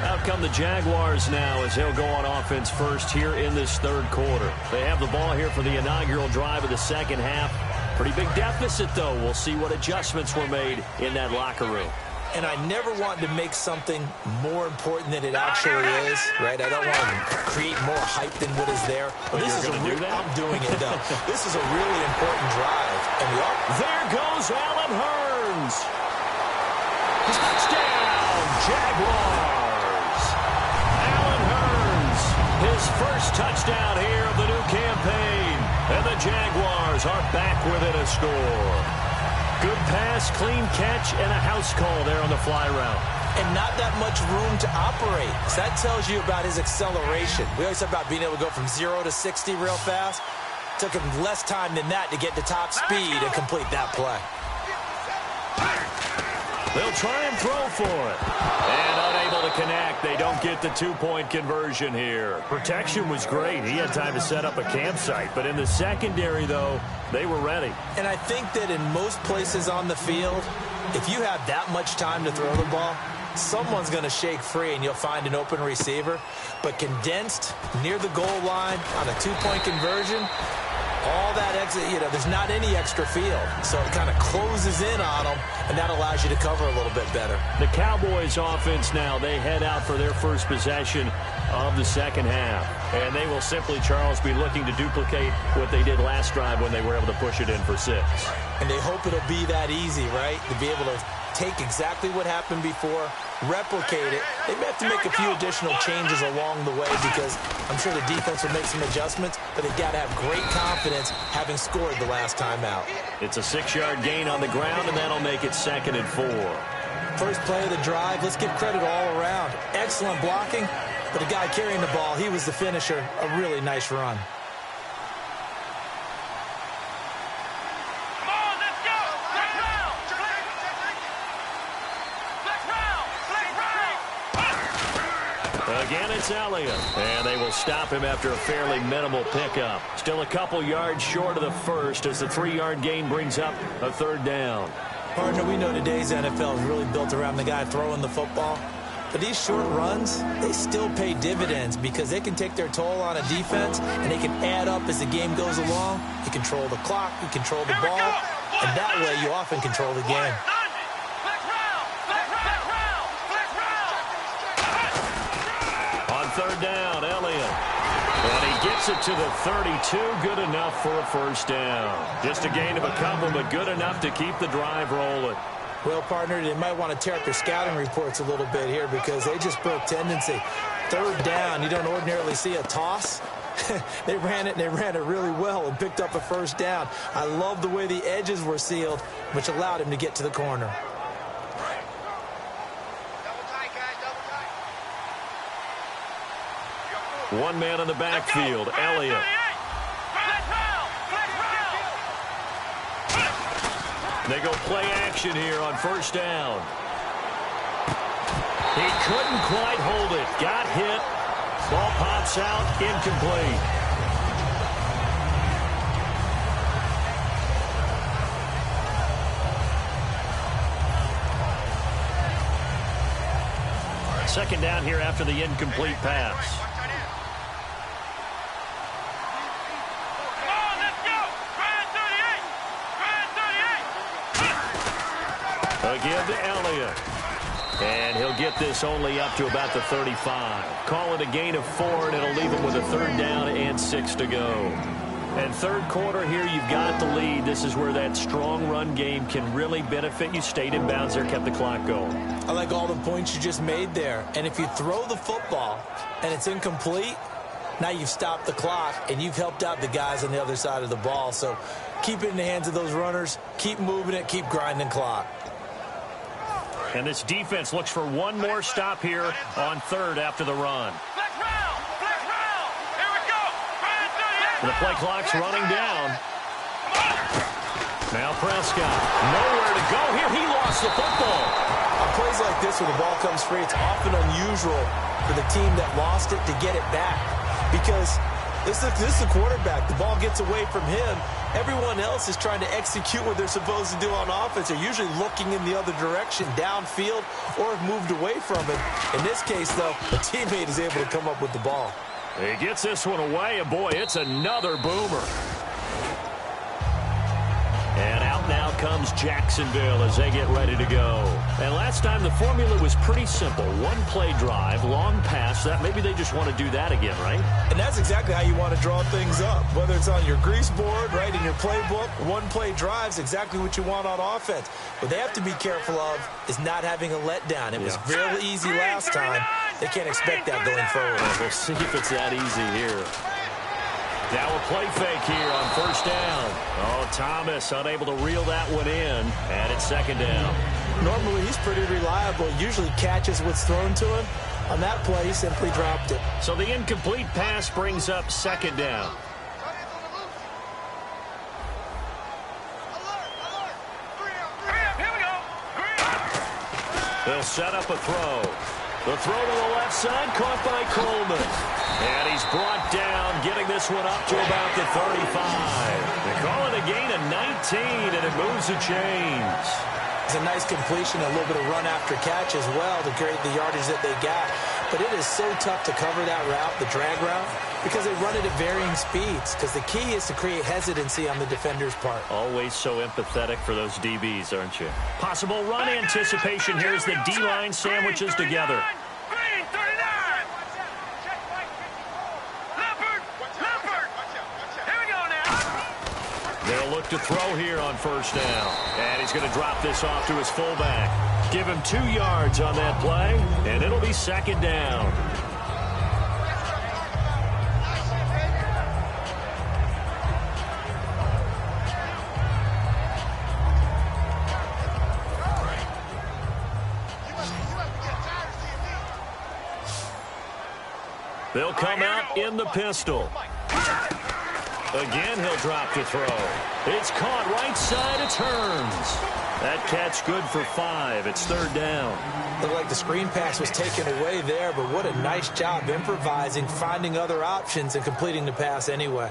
Speaker 1: Out come the Jaguars now as they'll go on offense first here in this third quarter. They have the ball here for the inaugural drive of the second half. Pretty big deficit, though. We'll see what adjustments were made in that locker room.
Speaker 2: And I never want to make something more important than it actually is, right? I don't want to create more hype than what is there. But this is I'm doing it, though. This is a really important drive. And
Speaker 1: there goes Allen Hurns. Touchdown, Jaguars. Allen Hurns, his first touchdown here of the new campaign. And the Jaguars are back within a score. Good pass, clean catch, and a house call there on the fly route.
Speaker 2: And not that much room to operate. So that tells you about his acceleration. We always talk about being able to go from 0 to 60 real fast. Took him less time than that to get to top speed and complete that play.
Speaker 1: They'll try and throw for it. And unable to connect. They don't get the two-point conversion here. Protection was great. He had time to set up a campsite. But in the secondary, though, they were ready.
Speaker 2: And I think that in most places on the field, if you have that much time to throw the ball, someone's going to shake free and you'll find an open receiver. But condensed near the goal line on a two-point conversion, all that exit, there's not any extra field. So it kind of closes in on them, and that allows you to cover a little bit better.
Speaker 1: The Cowboys offense now, they head out for their first possession of the second half. And they will simply, Charles, be looking to duplicate what they did last drive when they were able to push it in for 6.
Speaker 2: And they hope it'll be that easy, right? To be able to take exactly what happened before, replicate it. They may have to make a few additional changes along the way because I'm sure the defense will make some adjustments, but they've got to have great confidence having scored the last time out.
Speaker 1: It's a 6-yard gain on the ground, and that'll make it 2nd and 4.
Speaker 2: First play of the drive, let's give credit all around. Excellent blocking, but the guy carrying the ball, he was the finisher. A really nice run.
Speaker 1: Again, it's Elliott. And they will stop him after a fairly minimal pickup. Still a couple yards short of the first as the 3-yard gain brings up a 3rd down.
Speaker 2: Partner, we know today's NFL is really built around the guy throwing the football. But these short runs, they still pay dividends because they can take their toll on a defense and they can add up as the game goes along. You control the clock, you control the ball, and that way you often control the game.
Speaker 1: On 3rd down, Elliott. And he gets it to the 32. Good enough for a first down. Just a gain of a couple, but good enough to keep the drive rolling.
Speaker 2: Well, partner, they might want to tear up their scouting reports a little bit here because they just broke tendency. 3rd down, you don't ordinarily see a toss. They ran it, and they ran it really well and picked up a first down. I love the way the edges were sealed, which allowed him to get to the corner.
Speaker 1: One man in the backfield, Elliott. They go play action here on 1st down. He couldn't quite hold it. Got hit. Ball pops out, incomplete. second down here after the incomplete pass.
Speaker 3: Come on, let's go. Try 38. Try 38.
Speaker 1: Again to Elliott. And he'll get this only up to about the 35. Call it a gain of 4, and it'll leave him with a third down and 6 to go. And third quarter here, you've got the lead. This is where that strong run game can really benefit you. Stayed in bounds there, kept the clock going.
Speaker 2: I like all the points you just made there. And if you throw the football and it's incomplete, now you've stopped the clock and you've helped out the guys on the other side of the ball. So keep it in the hands of those runners. Keep moving it. Keep grinding clock.
Speaker 1: And this defense looks for one more stop here on third after the run.
Speaker 3: Flex round. Flex round. Here we go. Try 38.
Speaker 1: The play clock's running down. Now Prescott. Nowhere to go here. He lost the football.
Speaker 2: On plays like this where the ball comes free, it's often unusual for the team that lost it to get it back. Because this is the quarterback. The ball gets away from him. Everyone else is trying to execute what they're supposed to do on offense. They're usually looking in the other direction, downfield, or have moved away from it. In this case, though, a teammate is able to come up with the ball.
Speaker 1: He gets this one away, and boy, it's another boomer. And out now comes Jacksonville as they get ready to go. And last time the formula was pretty simple. One play drive, long pass. That maybe they just want to do that again, right?
Speaker 2: And that's exactly how you want to draw things up. Whether it's on your grease board, right, in your playbook, one play drives exactly what you want on offense. What they have to be careful of is not having a letdown. It was real easy last time. They can't expect that going forward.
Speaker 1: We'll see if it's that easy here. Now a play fake here on first down. Oh, Thomas unable to reel that one in. And it's second down.
Speaker 2: Normally, he's pretty reliable. Usually catches what's thrown to him. On that play, he simply dropped it.
Speaker 1: So the incomplete pass brings up second down.
Speaker 3: Here we go.
Speaker 1: They'll set up a throw. The throw to the left side, caught by Coleman. And he's brought down, getting this one up to about the 35. They call it a gain of 19, and it moves the chains.
Speaker 2: It's a nice completion, a little bit of run after catch as well to create the yardage that they got. But it is so tough to cover that route, the drag route, because they run it at varying speeds. Because the key is to create hesitancy on the defender's part.
Speaker 1: Always so empathetic for those DBs, aren't you? Possible run anticipation here as the D-line sandwiches together.
Speaker 3: Green 39. Leopard. Here we go now.
Speaker 1: They'll look to throw here on first down. And he's going to drop this off to his fullback. Give him 2 yards on that play, and it'll be second down. They'll come out in the pistol. Again, he'll drop to throw. It's caught right side. It turns. That catch good for 5. It's third down.
Speaker 2: Looked like the screen pass was taken away there, but what a nice job improvising, finding other options, and completing the pass anyway.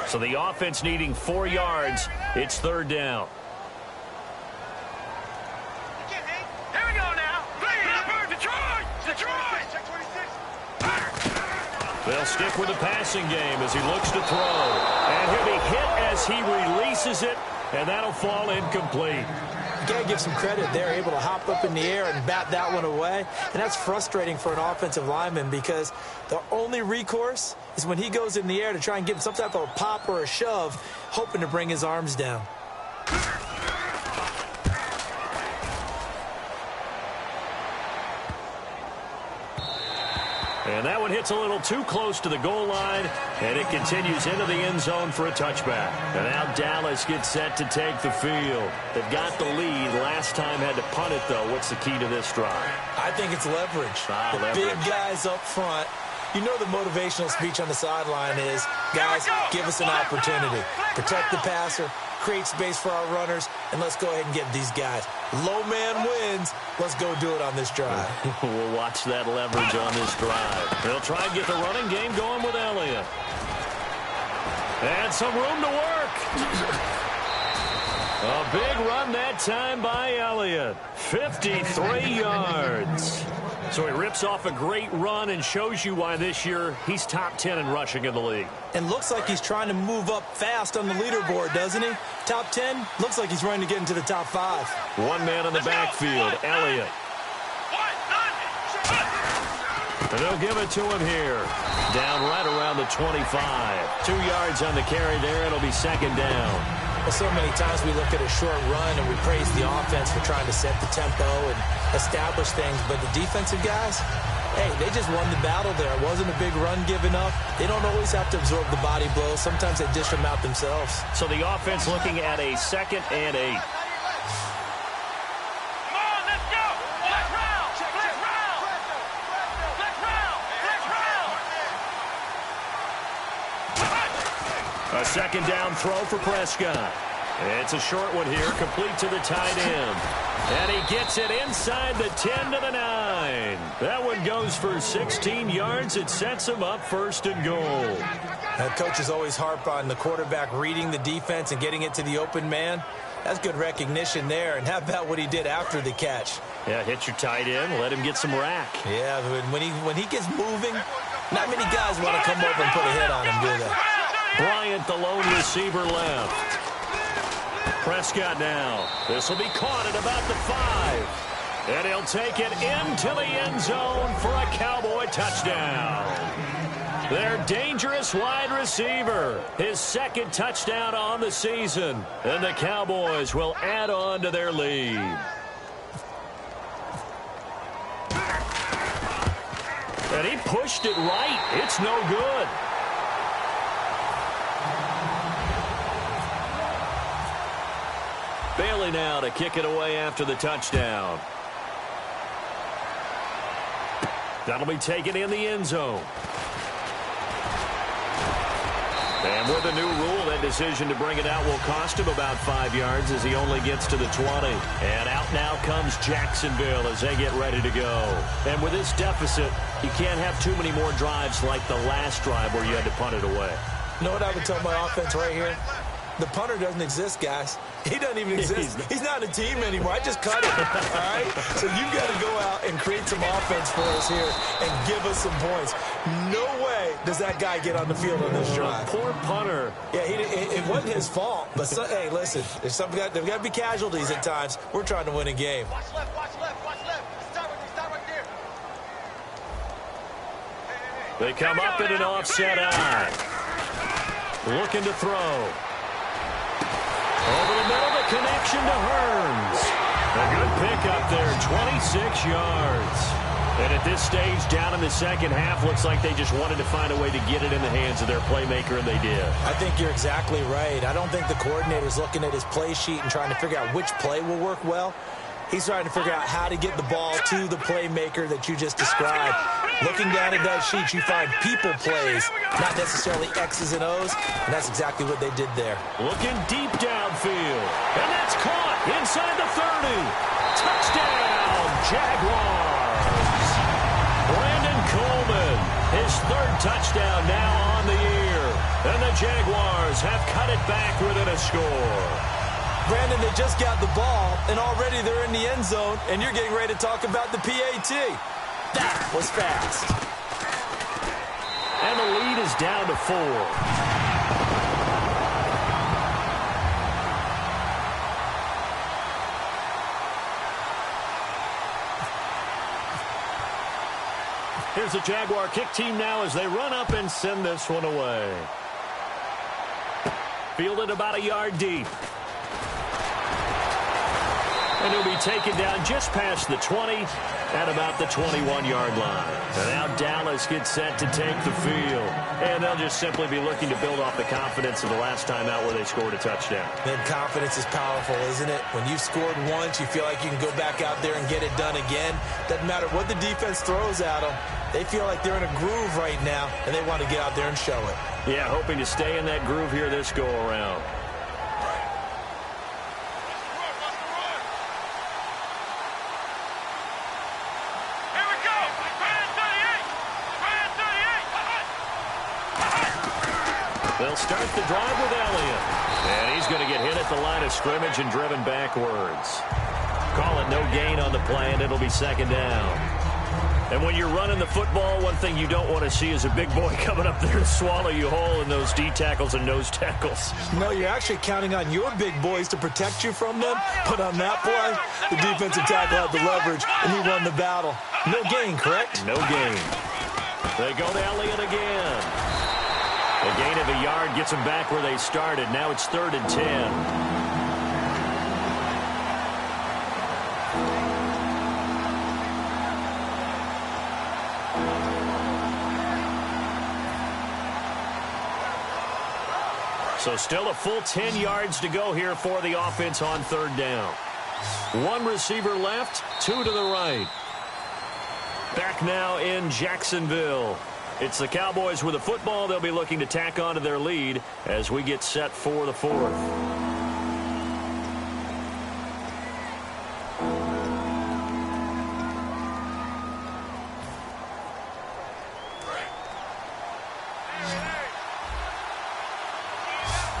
Speaker 1: So the offense needing 4 yards. It's third down.
Speaker 3: Here we go now. Detroit.
Speaker 1: They'll stick with the passing game as he looks to throw. And he'll be hit as he releases it, and that'll fall incomplete.
Speaker 2: You got to give some credit. They're able to hop up in the air and bat that one away. And that's frustrating for an offensive lineman because the only recourse is when he goes in the air to try and get some type of a pop or a shove, hoping to bring his arms down.
Speaker 1: And that one hits a little too close to the goal line, and it continues into the end zone for a touchback. And now Dallas gets set to take the field. They've got the lead. Last time had to punt it, though. What's the key to this drive?
Speaker 2: I think it's leverage. Big guys up front. You know the motivational speech on the sideline is, guys, give us an opportunity. Protect the passer, create space for our runners, and let's go ahead and get these guys. Low man wins. Let's go do it on this drive.
Speaker 1: We'll watch that leverage on this drive. They'll try and get the running game going with Elliott. And some room to work. A big run that time by Elliott. 53 yards. So he rips off a great run and shows you why this year he's top 10 in rushing in the league.
Speaker 2: And looks like he's trying to move up fast on the leaderboard, doesn't he? Top 10, looks like he's running to get into the top 5.
Speaker 1: One man in the backfield, Elliott. And they'll give it to him here. Down right around the 25. 2 yards on the carry there. It'll be second down.
Speaker 2: Well, so many times we look at a short run and we praise the offense for trying to set the tempo and establish things. But the defensive guys, hey, they just won the battle there. It wasn't a big run given up. They don't always have to absorb the body blows. Sometimes they dish them out themselves.
Speaker 1: So the offense looking at a 2nd and 8. A second down throw for Prescott. It's a short one here, complete to the tight end. And he gets it inside the 10 to the 9. That one goes for 16 yards. It sets him up 1st and goal.
Speaker 2: Coaches always harp on the quarterback reading the defense and getting it to the open man. That's good recognition there. And how about what he did after the catch?
Speaker 1: Yeah, hit your tight end, let him get some rack.
Speaker 2: Yeah, when he gets moving, not many guys want to come over and put a hit on him, do they?
Speaker 1: Bryant, the lone receiver, left. Prescott now. This will be caught at about the 5. And he'll take it into the end zone for a Cowboy touchdown. Their dangerous wide receiver. His 2nd touchdown on the season. And the Cowboys will add on to their lead. And he pushed it right. It's no good. Bailey now to kick it away after the touchdown. That'll be taken in the end zone. And with a new rule, that decision to bring it out will cost him about 5 yards as he only gets to the 20. And out now comes Jacksonville as they get ready to go. And with this deficit, you can't have too many more drives like the last drive where you had to punt it away.
Speaker 2: You know what I would tell my offense right here? The punter doesn't exist, guys. He doesn't even exist. He's not a team anymore. I just cut him, all right? So you've got to go out and create some offense for us here and give us some points. No way does that guy get on the field on this drive.
Speaker 1: Poor punter.
Speaker 2: Yeah, it wasn't his fault. But, hey, listen, there's got to be casualties at times. We're trying to win a game.
Speaker 3: Watch left, watch left, watch left. Stop right there.
Speaker 1: They come up in an offset eye. Looking to throw. Over the middle, the connection to Hearns. A good pickup there, 26 yards. And at this stage, down in the second half, looks like they just wanted to find a way to get it in the hands of their playmaker, and they did.
Speaker 2: I think you're exactly right. I don't think the coordinator's looking at his play sheet and trying to figure out which play will work well. He's trying to figure out how to get the ball to the playmaker that you just described. Looking down at that sheet, you find people plays, not necessarily X's and O's, and that's exactly what they did there.
Speaker 1: Looking deep downfield, and that's caught inside the 30. Touchdown, Jaguars. Brandon Coleman, his 3rd touchdown now on the year, and the Jaguars have cut it back within a score.
Speaker 2: Brandon, they just got the ball, and already they're in the end zone, and you're getting ready to talk about the PAT. That was fast.
Speaker 1: And the lead is down to 4. Here's the Jaguar kick team now as they run up and send this one away. Fielded about a yard deep. And he'll be taken down just past the 20 at about the 21-yard line. And now Dallas gets set to take the field. And they'll just simply be looking to build off the confidence of the last time out where they scored a touchdown.
Speaker 2: Man, confidence is powerful, isn't it? When you've scored once, you feel like you can go back out there and get it done again. Doesn't matter what the defense throws at them. They feel like they're in a groove right now, and they want to get out there and show it.
Speaker 1: Yeah, hoping to stay in that groove here this go-around. They'll start the drive with Elliott. And he's going to get hit at the line of scrimmage and driven backwards. Call it no gain on the play, and it'll be second down. And when you're running the football, one thing you don't want to see is a big boy coming up there to swallow you whole in those D tackles and nose tackles.
Speaker 2: No, you're actually counting on your big boys to protect you from them. But on that play, the defensive tackle had the leverage, and he won the battle. No gain, correct?
Speaker 1: No gain. They go to Elliott again. A gain of a yard gets them back where they started. Now it's 3rd and 10. So still a full 10 yards to go here for the offense on 3rd down. One receiver left, 2 to the right. Back now in Jacksonville. It's the Cowboys with the football. They'll be looking to tack on to their lead as we get set for the 4th.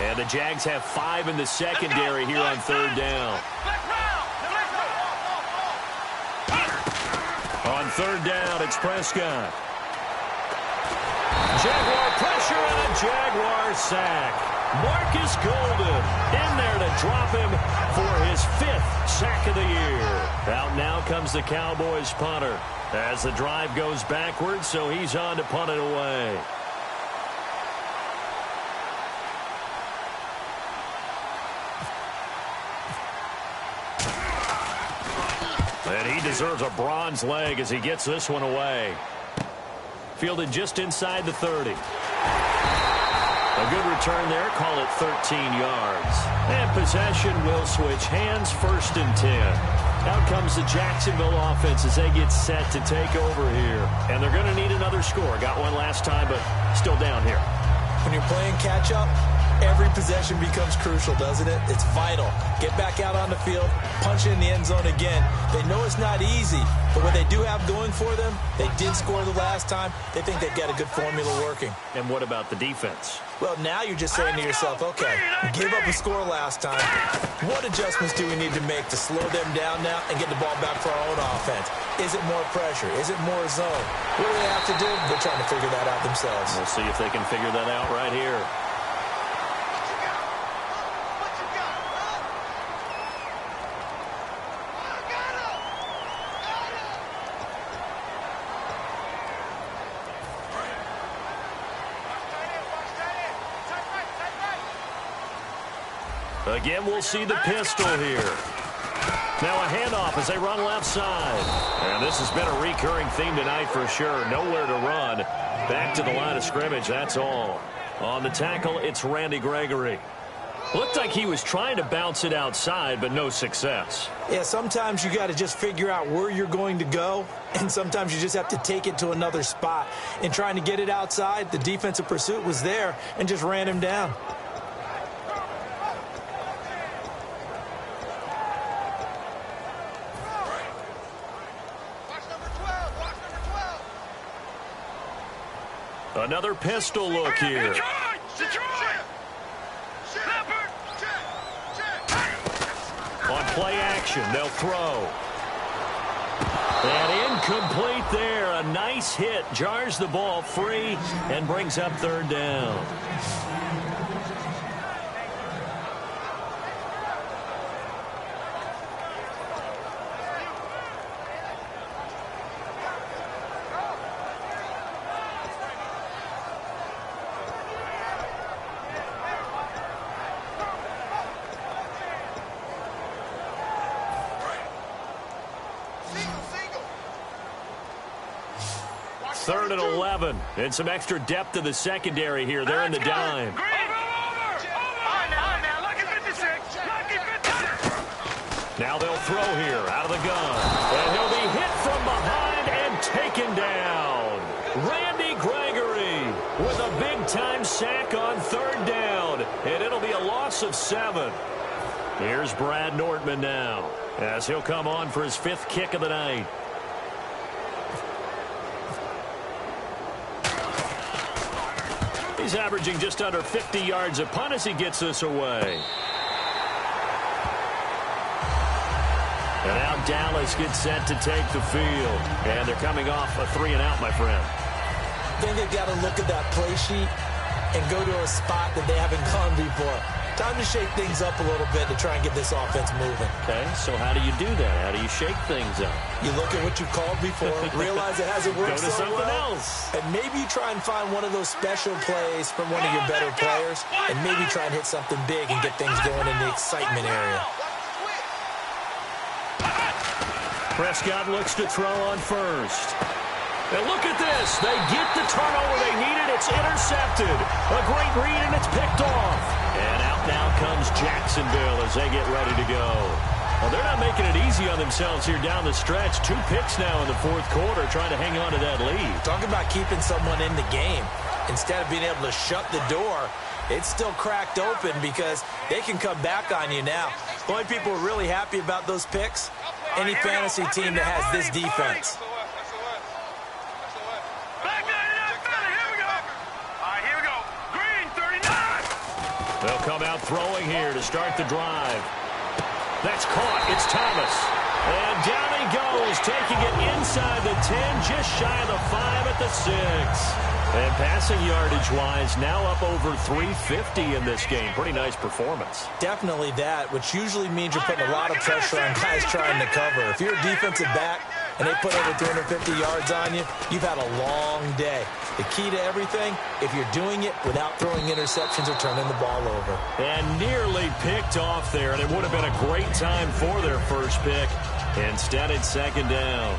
Speaker 1: And the Jags have 5 in the secondary here on 3rd down. On 3rd down, it's Prescott. Jaguar pressure and a Jaguar sack. Marcus Golden in there to drop him for his 5th sack of the year. Out now comes the Cowboys punter as the drive goes backwards, so he's on to punt it away. And he deserves a bronze leg as he gets this one away. Fielded just inside the 30. A good return there. Call it 13 yards. And possession will switch hands, 1st and 10. Out comes the Jacksonville offense as they get set to take over here. And they're going to need another score. Got one last time, but still down here.
Speaker 2: When you're playing catch-up, every possession becomes crucial, doesn't it? It's vital. Get back out on the field, punch in the end zone again. They know it's not easy, but what they do have going for them, they did score the last time. They think they've got a good formula working.
Speaker 1: And what about the defense?
Speaker 2: Well, now you're just saying to yourself, okay, we gave up a score last time. What adjustments do we need to make to slow them down now and get the ball back for our own offense? Is it more pressure? Is it more zone? What do they have to do? They're trying to figure that out themselves.
Speaker 1: We'll see if they can figure that out right here. Again, we'll see the pistol here. Now a handoff as they run left side. And this has been a recurring theme tonight for sure. Nowhere to run. Back to the line of scrimmage, that's all. On the tackle, it's Randy Gregory. Looked like he was trying to bounce it outside, but no success.
Speaker 2: Yeah, sometimes you got to just figure out where you're going to go, and sometimes you just have to take it to another spot. In trying to get it outside, the defensive pursuit was there and just ran him down.
Speaker 1: Another pistol look here. On play action, they'll throw. And incomplete there. A nice hit. Jars the ball free and brings up 3rd down. Third and 11. And some extra depth to the secondary here. They're in the dime. Now they'll throw here out of the gun. And he'll be hit from behind and taken down. Randy Gregory with a big-time sack on 3rd down. And it'll be a loss of 7. Here's Brad Nortman now as he'll come on for his 5th kick of the night. He's averaging just under 50 yards a punt as he gets this away. And now Dallas gets set to take the field. And they're coming off a 3-and-out, my friend.
Speaker 2: I think they've got to look at that play sheet and go to a spot that they haven't gone before. Time to shake things up a little bit to try and get this offense moving.
Speaker 1: Okay, so how do you do that? How do you shake things up?
Speaker 2: You look at what you called before, realize it hasn't worked
Speaker 1: Go to
Speaker 2: so
Speaker 1: something
Speaker 2: well,
Speaker 1: else.
Speaker 2: and maybe you try and find one of those special plays from one of your better players, and maybe try and hit something big and get things going in the excitement area.
Speaker 1: Prescott looks to throw on first. And look at this. They get the turnover they needed. It's intercepted. A great read, and it's picked off. And out now comes Jacksonville as they get ready to go. Well, they're not making it easy on themselves here down the stretch. 2 picks now in the fourth quarter trying to hang on to that lead.
Speaker 2: Talk about keeping someone in the game. Instead of being able to shut the door, it's still cracked open because they can come back on you now. The only people who are really happy about those picks, any fantasy team that has this defense.
Speaker 1: They'll come out throwing here to start the drive. That's caught. It's Thomas. And down he goes, taking it inside the 10, just shy of the 5 at the 6. And passing yardage-wise, now up over 350 in this game. Pretty nice performance.
Speaker 2: Definitely that, which usually means you're putting a lot of pressure on guys trying to cover. If you're a defensive back and they put over 350 yards on you, you've had a long day. The key to everything, if you're doing it without throwing interceptions or turning the ball over.
Speaker 1: And nearly picked off there, and it would have been a great time for their first pick. Instead, it's second down.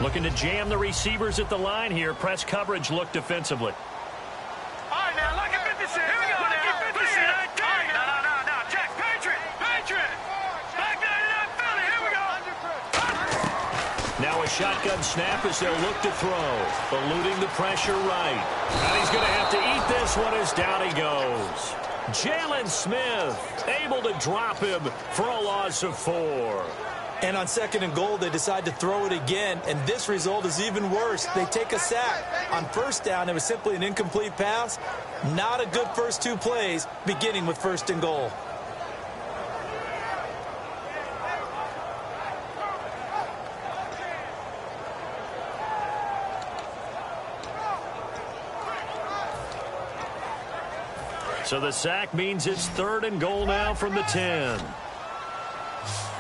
Speaker 1: Looking to jam the receivers at the line here. Press coverage look defensively.
Speaker 3: All right, now, look at 56. Here we go now. 56. All right, now. Jack, Patriot. Back 99, Philly. Here we go.
Speaker 1: Now a shotgun snap as they'll look to throw. Eluding the pressure right. And he's going to have to eat this one as down he goes. Jalen Smith able to drop him for a loss of 4.
Speaker 2: And on 2nd and goal, they decide to throw it again, and this result is even worse. They take a sack. On first down, it was simply an incomplete pass. Not a good first 2 plays, beginning with 1st and goal.
Speaker 1: So the sack means it's 3rd and goal now from the 10.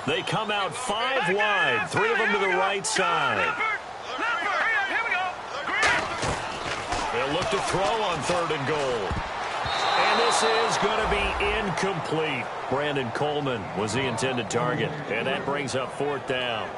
Speaker 1: They come out 5 wide, 3 of them to the right side. They'll look to throw on 3rd and goal. And this is going to be incomplete. Brandon Coleman was the intended target, and that brings up 4th down.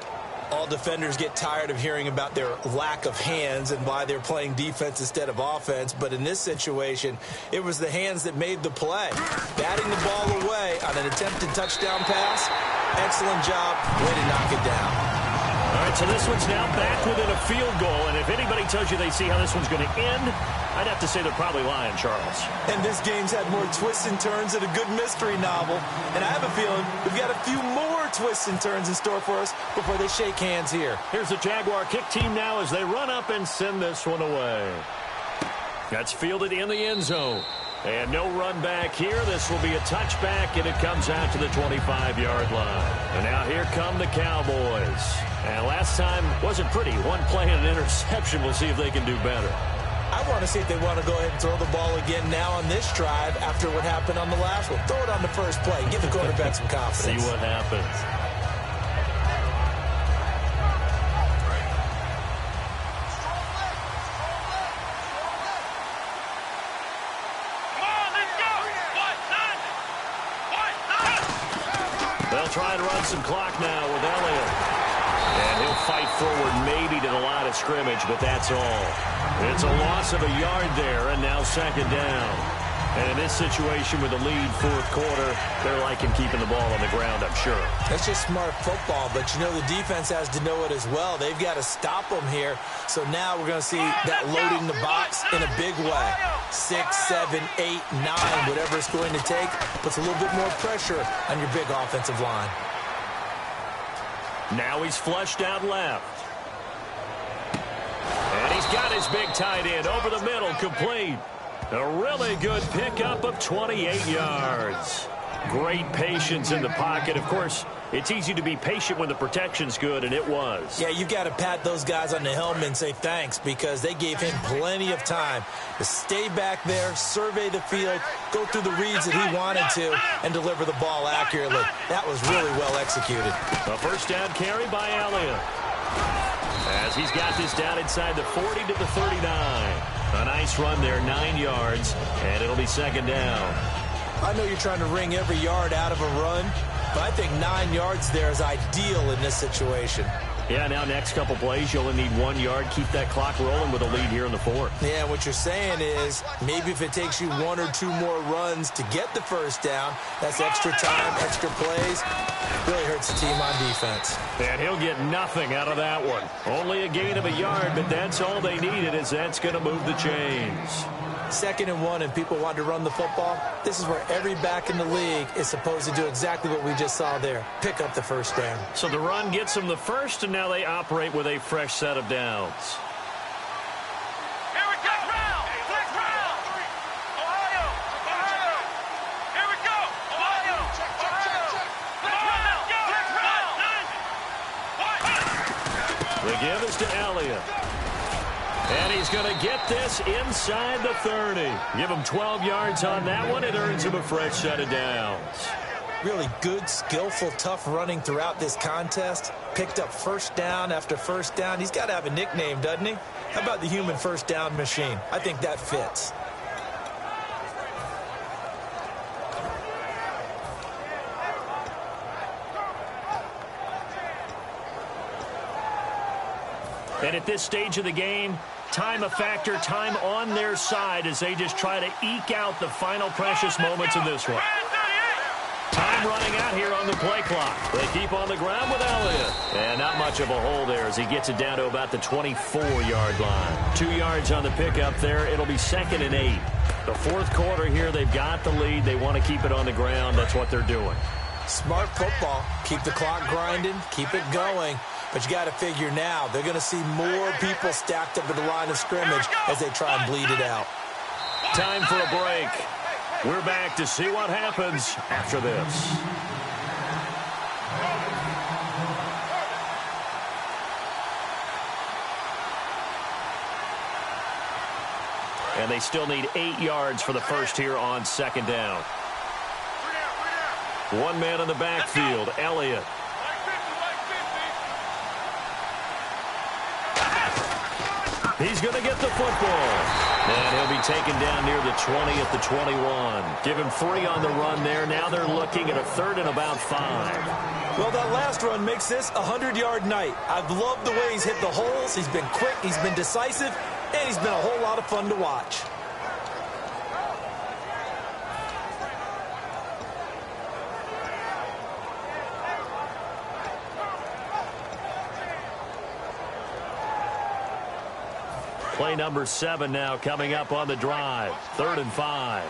Speaker 2: All defenders get tired of hearing about their lack of hands and why they're playing defense instead of offense. But in this situation, it was the hands that made the play. Batting the ball away on an attempted touchdown pass. Excellent job. Way to knock it down.
Speaker 1: All right, so this one's now back within a field goal. And if anybody tells you they see how this one's going to end, I'd have to say they're probably lying, Charles.
Speaker 2: And this game's had more twists and turns than a good mystery novel. And I have a feeling we've got a few more twists and turns in store for us before they shake hands here.
Speaker 1: Here's the Jaguar kick team now as they run up and send this one away. That's fielded in the end zone. And no run back here. This will be a touchback, and it comes out to the 25-yard line. And now here come the Cowboys. And last time wasn't pretty. One play and an interception. We'll see if they can do better.
Speaker 2: I want to see if they want to go ahead and throw the ball again now on this drive after what happened on the last one. Throw it on the first play. Give the quarterback some confidence.
Speaker 1: See what happens. They'll try and run some clock now with Elliott. And he'll fight forward maybe to the line of scrimmage, but that's all. It's a loss of a yard there, and now 2nd down. And in this situation with the lead fourth quarter, they're liking keeping the ball on the ground, I'm sure.
Speaker 2: That's just smart football, but you know the defense has to know it as well. They've got to stop them here. So now we're going to see that loading the box in a big way. 6, 7, 8, 9, whatever it's going to take, puts a little bit more pressure on your big offensive line.
Speaker 1: Now he's flushed out left. And he's got his big tight end over the middle, complete. A really good pickup of 28 yards. Great patience in the pocket. Of course, it's easy to be patient when the protection's good, and it was.
Speaker 2: Yeah, you've got to pat those guys on the helmet and say thanks because they gave him plenty of time to stay back there, survey the field, go through the reads that he wanted to, and deliver the ball accurately. That was really well executed.
Speaker 1: A first down carry by Elliott. As he's got this down inside the 40 to the 39. A nice run there, 9 yards, and it'll be second down.
Speaker 2: I know you're trying to wring every yard out of a run, but I think 9 yards there is ideal in this situation.
Speaker 1: Yeah, now next couple plays, you'll only need 1 yard. Keep that clock rolling with a lead here in the fourth.
Speaker 2: Yeah, what you're saying is maybe if it takes you 1 or 2 more runs to get the first down, that's extra time, extra plays. Really hurts the team on defense.
Speaker 1: And he'll get nothing out of that one. Only a gain of a yard, but that's all they needed, as that's going to move the chains.
Speaker 2: 2nd and 1 and people want to run the football. This is where every back in the league is supposed to do exactly what we just saw there. Pick up the first down.
Speaker 1: So the run gets them the first, and now they operate with a fresh set of downs.
Speaker 3: Here we go. Flex round. Ohio. Here we go. Ohio. Flex round.
Speaker 1: The give is to Elliott. And he's going to get this inside the 30. Give him 12 yards on that one. It earns him a fresh set of downs.
Speaker 2: Really good, skillful, tough running throughout this contest. Picked up first down after first down. He's got to have a nickname, doesn't he? How about the human first down machine? I think that fits.
Speaker 1: And at this stage of the game, time a factor, time on their side as they just try to eke out the final precious moments in this one. Time running out here on the play clock. They keep on the ground with Elliott. And not much of a hole there as he gets it down to about the 24-yard line. 2 yards on the pickup there. It'll be 2nd and 8. The fourth quarter here, they've got the lead. They want to keep it on the ground. That's what they're doing.
Speaker 2: Smart football. Keep the clock grinding. Keep it going. But you got to figure now, they're going to see more people stacked up at the line of scrimmage as they try and bleed it out.
Speaker 1: Time for a break. We're back to see what happens after this. And they still need 8 yards for the first here on 2nd down. 1 man in the backfield, Elliott. He's going to get the football. And he'll be taken down near the 20 at the 21. Give him 3 on the run there. Now they're looking at a 3rd and about 5.
Speaker 2: Well, that last run makes this a 100-yard night. I've loved the way he's hit the holes. He's been quick. He's been decisive. And he's been a whole lot of fun to watch.
Speaker 1: Play number 7 now coming up on the drive. 3rd and 5.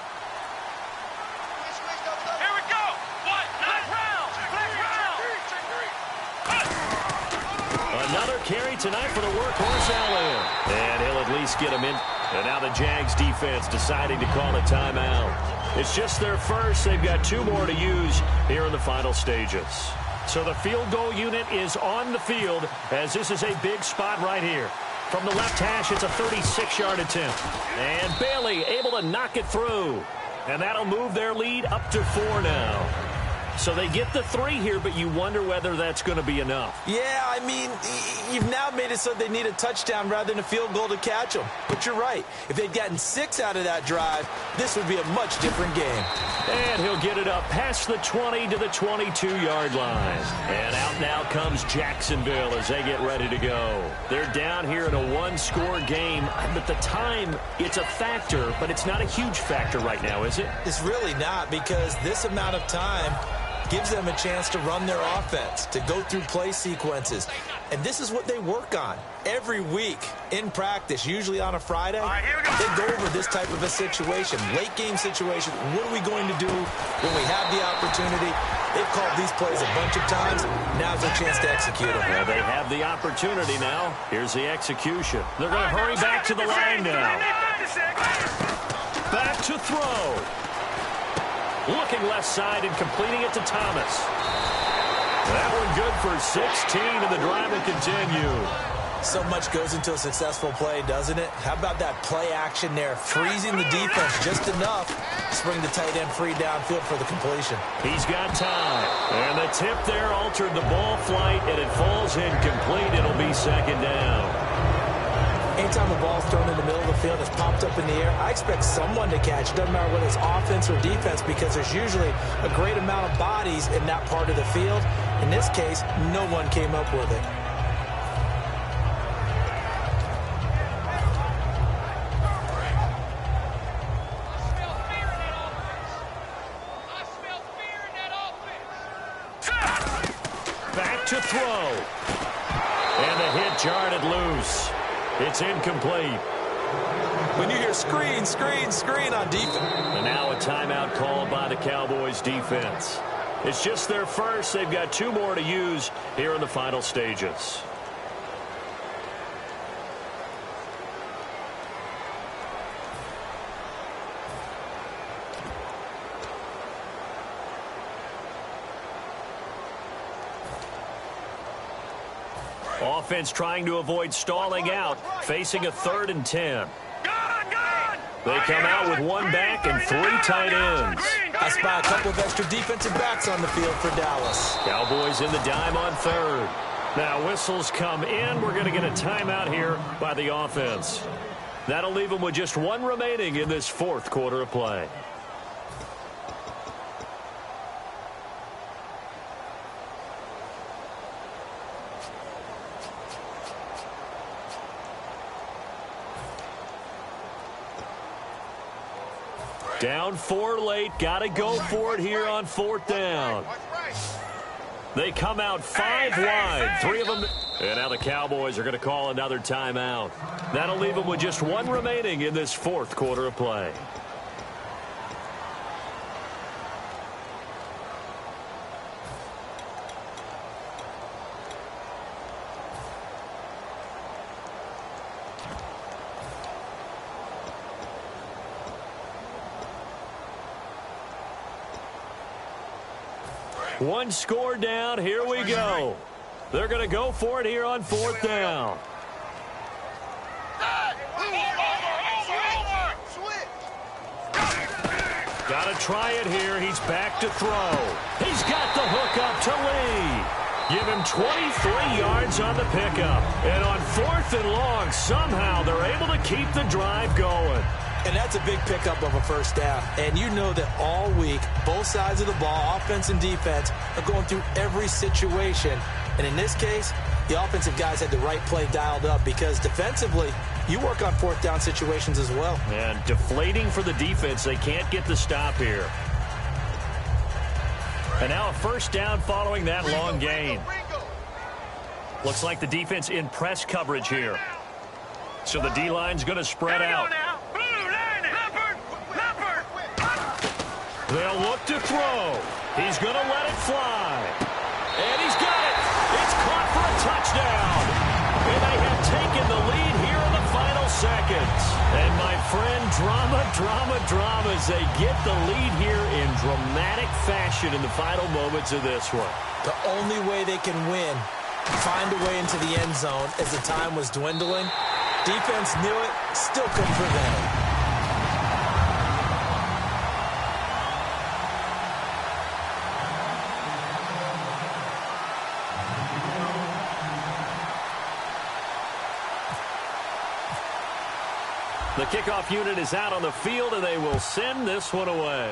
Speaker 3: Here we go.
Speaker 1: Another carry tonight for the workhorse Elliott. And he'll at least get him in. And now the Jags defense deciding to call a timeout. It's just their first. They've got 2 more to use here in the final stages. So the field goal unit is on the field as this is a big spot right here. From the left hash, it's a 36-yard attempt. And Bailey able to knock it through. And that'll move their lead up to 4 now. So they get the 3 here, but you wonder whether that's going to be enough.
Speaker 2: Yeah, I mean, you've now made it so they need a touchdown rather than a field goal to catch them. But you're right. If they'd gotten 6 out of that drive, this would be a much different game.
Speaker 1: And he'll get it up past the 20 to the 22-yard line. And out now comes Jacksonville as they get ready to go. They're down here in a 1-score game. At the time, it's a factor, but it's not a huge factor right now, is it?
Speaker 2: It's really not, because this amount of time gives them a chance to run their offense, to go through play sequences. And this is what they work on every week in practice, usually on a Friday. They go over this type of a situation, late game situation. What are we going to do when we have the opportunity? They've called these plays a bunch of times. Now's their chance to execute them.
Speaker 1: Well, they have the opportunity now. Here's the execution. They're going to hurry back to the line now. Back to throw. Looking left side and completing it to Thomas. That one good for 16, and the drive will continue.
Speaker 2: So much goes into a successful play, doesn't it? How about that play action there, freezing the defense just enough to bring the tight end free downfield for the completion.
Speaker 1: He's got time. And the tip there altered the ball flight, and it falls incomplete. It'll be second down.
Speaker 2: Anytime a ball's thrown in the middle of the field, it's popped up in the air, I expect someone to catch. Doesn't matter whether it's offense or defense, because there's usually a great amount of bodies in that part of the field. In this case, no one came up with it.
Speaker 1: Back to throw. And the hit jarred it loose. It's incomplete.
Speaker 2: When you hear screen, screen, screen on defense.
Speaker 1: And now a timeout called by the Cowboys defense. It's just their first. They've got 2 more to use here in the final stages. Offense trying to avoid stalling out, facing a 3rd and 10. They come out with 1 back and 3 tight ends.
Speaker 2: I spy a couple of extra defensive backs on the field for Dallas.
Speaker 1: Cowboys in the dime on 3rd. Now whistles come in. We're going to get a timeout here by the offense. That'll leave them with just 1 remaining in this 4th quarter of play. Down 4 late. Got to go for it here on 4th down. They come out 5 wide. 3 of them. And now the Cowboys are going to call another timeout. That'll leave them with just 1 remaining in this 4th quarter of play. One score down. Here we go. They're going to go for it here on 4th down. Got to try it here. He's back to throw. He's got the hook up to Lee. Give him 23 yards on the pickup. And on 4th and long, somehow they're able to keep the drive going.
Speaker 2: And that's a big pickup of a 1st down. And you know that all week, both sides of the ball, offense and defense, are going through every situation. And in this case, the offensive guys had the right play dialed up, because defensively, you work on 4th down situations as well.
Speaker 1: And deflating for the defense. They can't get the stop here. And now a 1st down following that long gain. Looks like the defense in press coverage here. So the D-line's going to spread out. They'll look to throw. He's going to let it fly. And he's got it. It's caught for a touchdown. And they have taken the lead here in the final seconds. And my friend, drama as they get the lead here in dramatic fashion in the final moments of this one.
Speaker 2: The only way they can win, find a way into the end zone as the time was dwindling. Defense knew it, still couldn't prevent it.
Speaker 1: The kickoff unit is out on the field, and they will send this one away.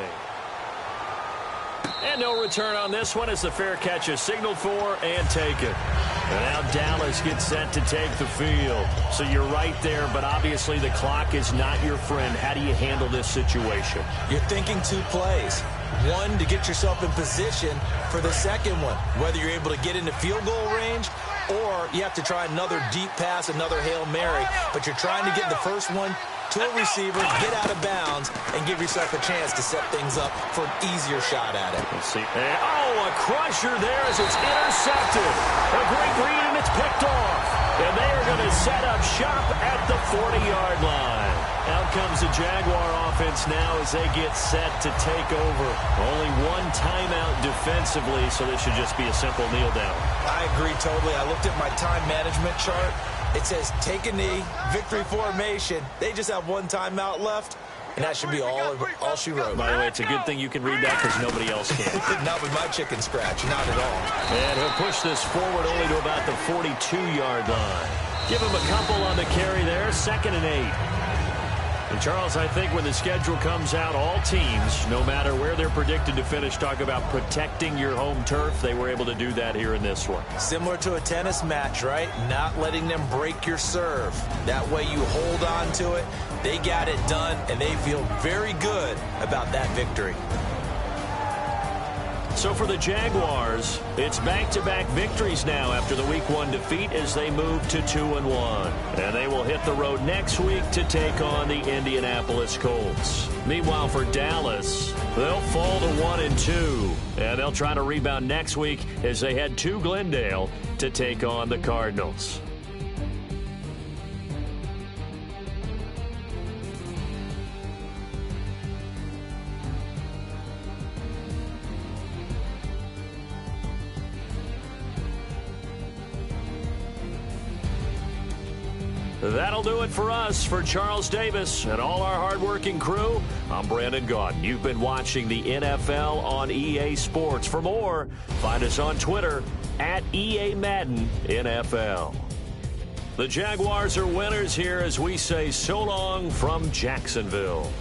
Speaker 1: And no return on this one as the fair catch is signaled for and taken. And now Dallas gets set to take the field. So you're right there, but obviously the clock is not your friend. How do you handle this situation?
Speaker 2: You're thinking 2 plays. One, to get yourself in position for the second one, whether you're able to get into field goal range or you have to try another deep pass, another Hail Mary, but you're trying to get the first one to a receiver, get out of bounds, and give yourself a chance to set things up for an easier shot at it.
Speaker 1: Let's see. Oh, a crusher there as it's intercepted. A great read, and it's picked off. And they are going to set up shop at the 40-yard line. Out comes the Jaguar offense now as they get set to take over. Only one timeout defensively, so this should just be a simple kneel down.
Speaker 2: I agree totally. I looked at my time management chart. It says take a knee, victory formation. They just have one timeout left, and that should be all she wrote.
Speaker 1: By the way, it's a good thing you can read that because nobody else can.
Speaker 2: Not with my chicken scratch, not at all.
Speaker 1: And he'll push this forward only to about the 42-yard line. Give him a couple on the carry there, 2nd and 8. And Charles, I think when the schedule comes out, all teams, no matter where they're predicted to finish, talk about protecting your home turf. They were able to do that here in this one.
Speaker 2: Similar to a tennis match, right? Not letting them break your serve. That way you hold on to it. They got it done, and they feel very good about that victory.
Speaker 1: So for the Jaguars, it's back-to-back victories now after the Week 1 defeat as they move to 2-1. And they will hit the road next week to take on the Indianapolis Colts. Meanwhile, for Dallas, they'll fall to 1-2. And they'll try to rebound next week as they head to Glendale to take on the Cardinals. That'll do it for us. For Charles Davis and all our hardworking crew, I'm Brandon Gaudin. You've been watching the NFL on EA Sports. For more, find us on Twitter at EA Madden NFL. The Jaguars are winners here as we say so long from Jacksonville.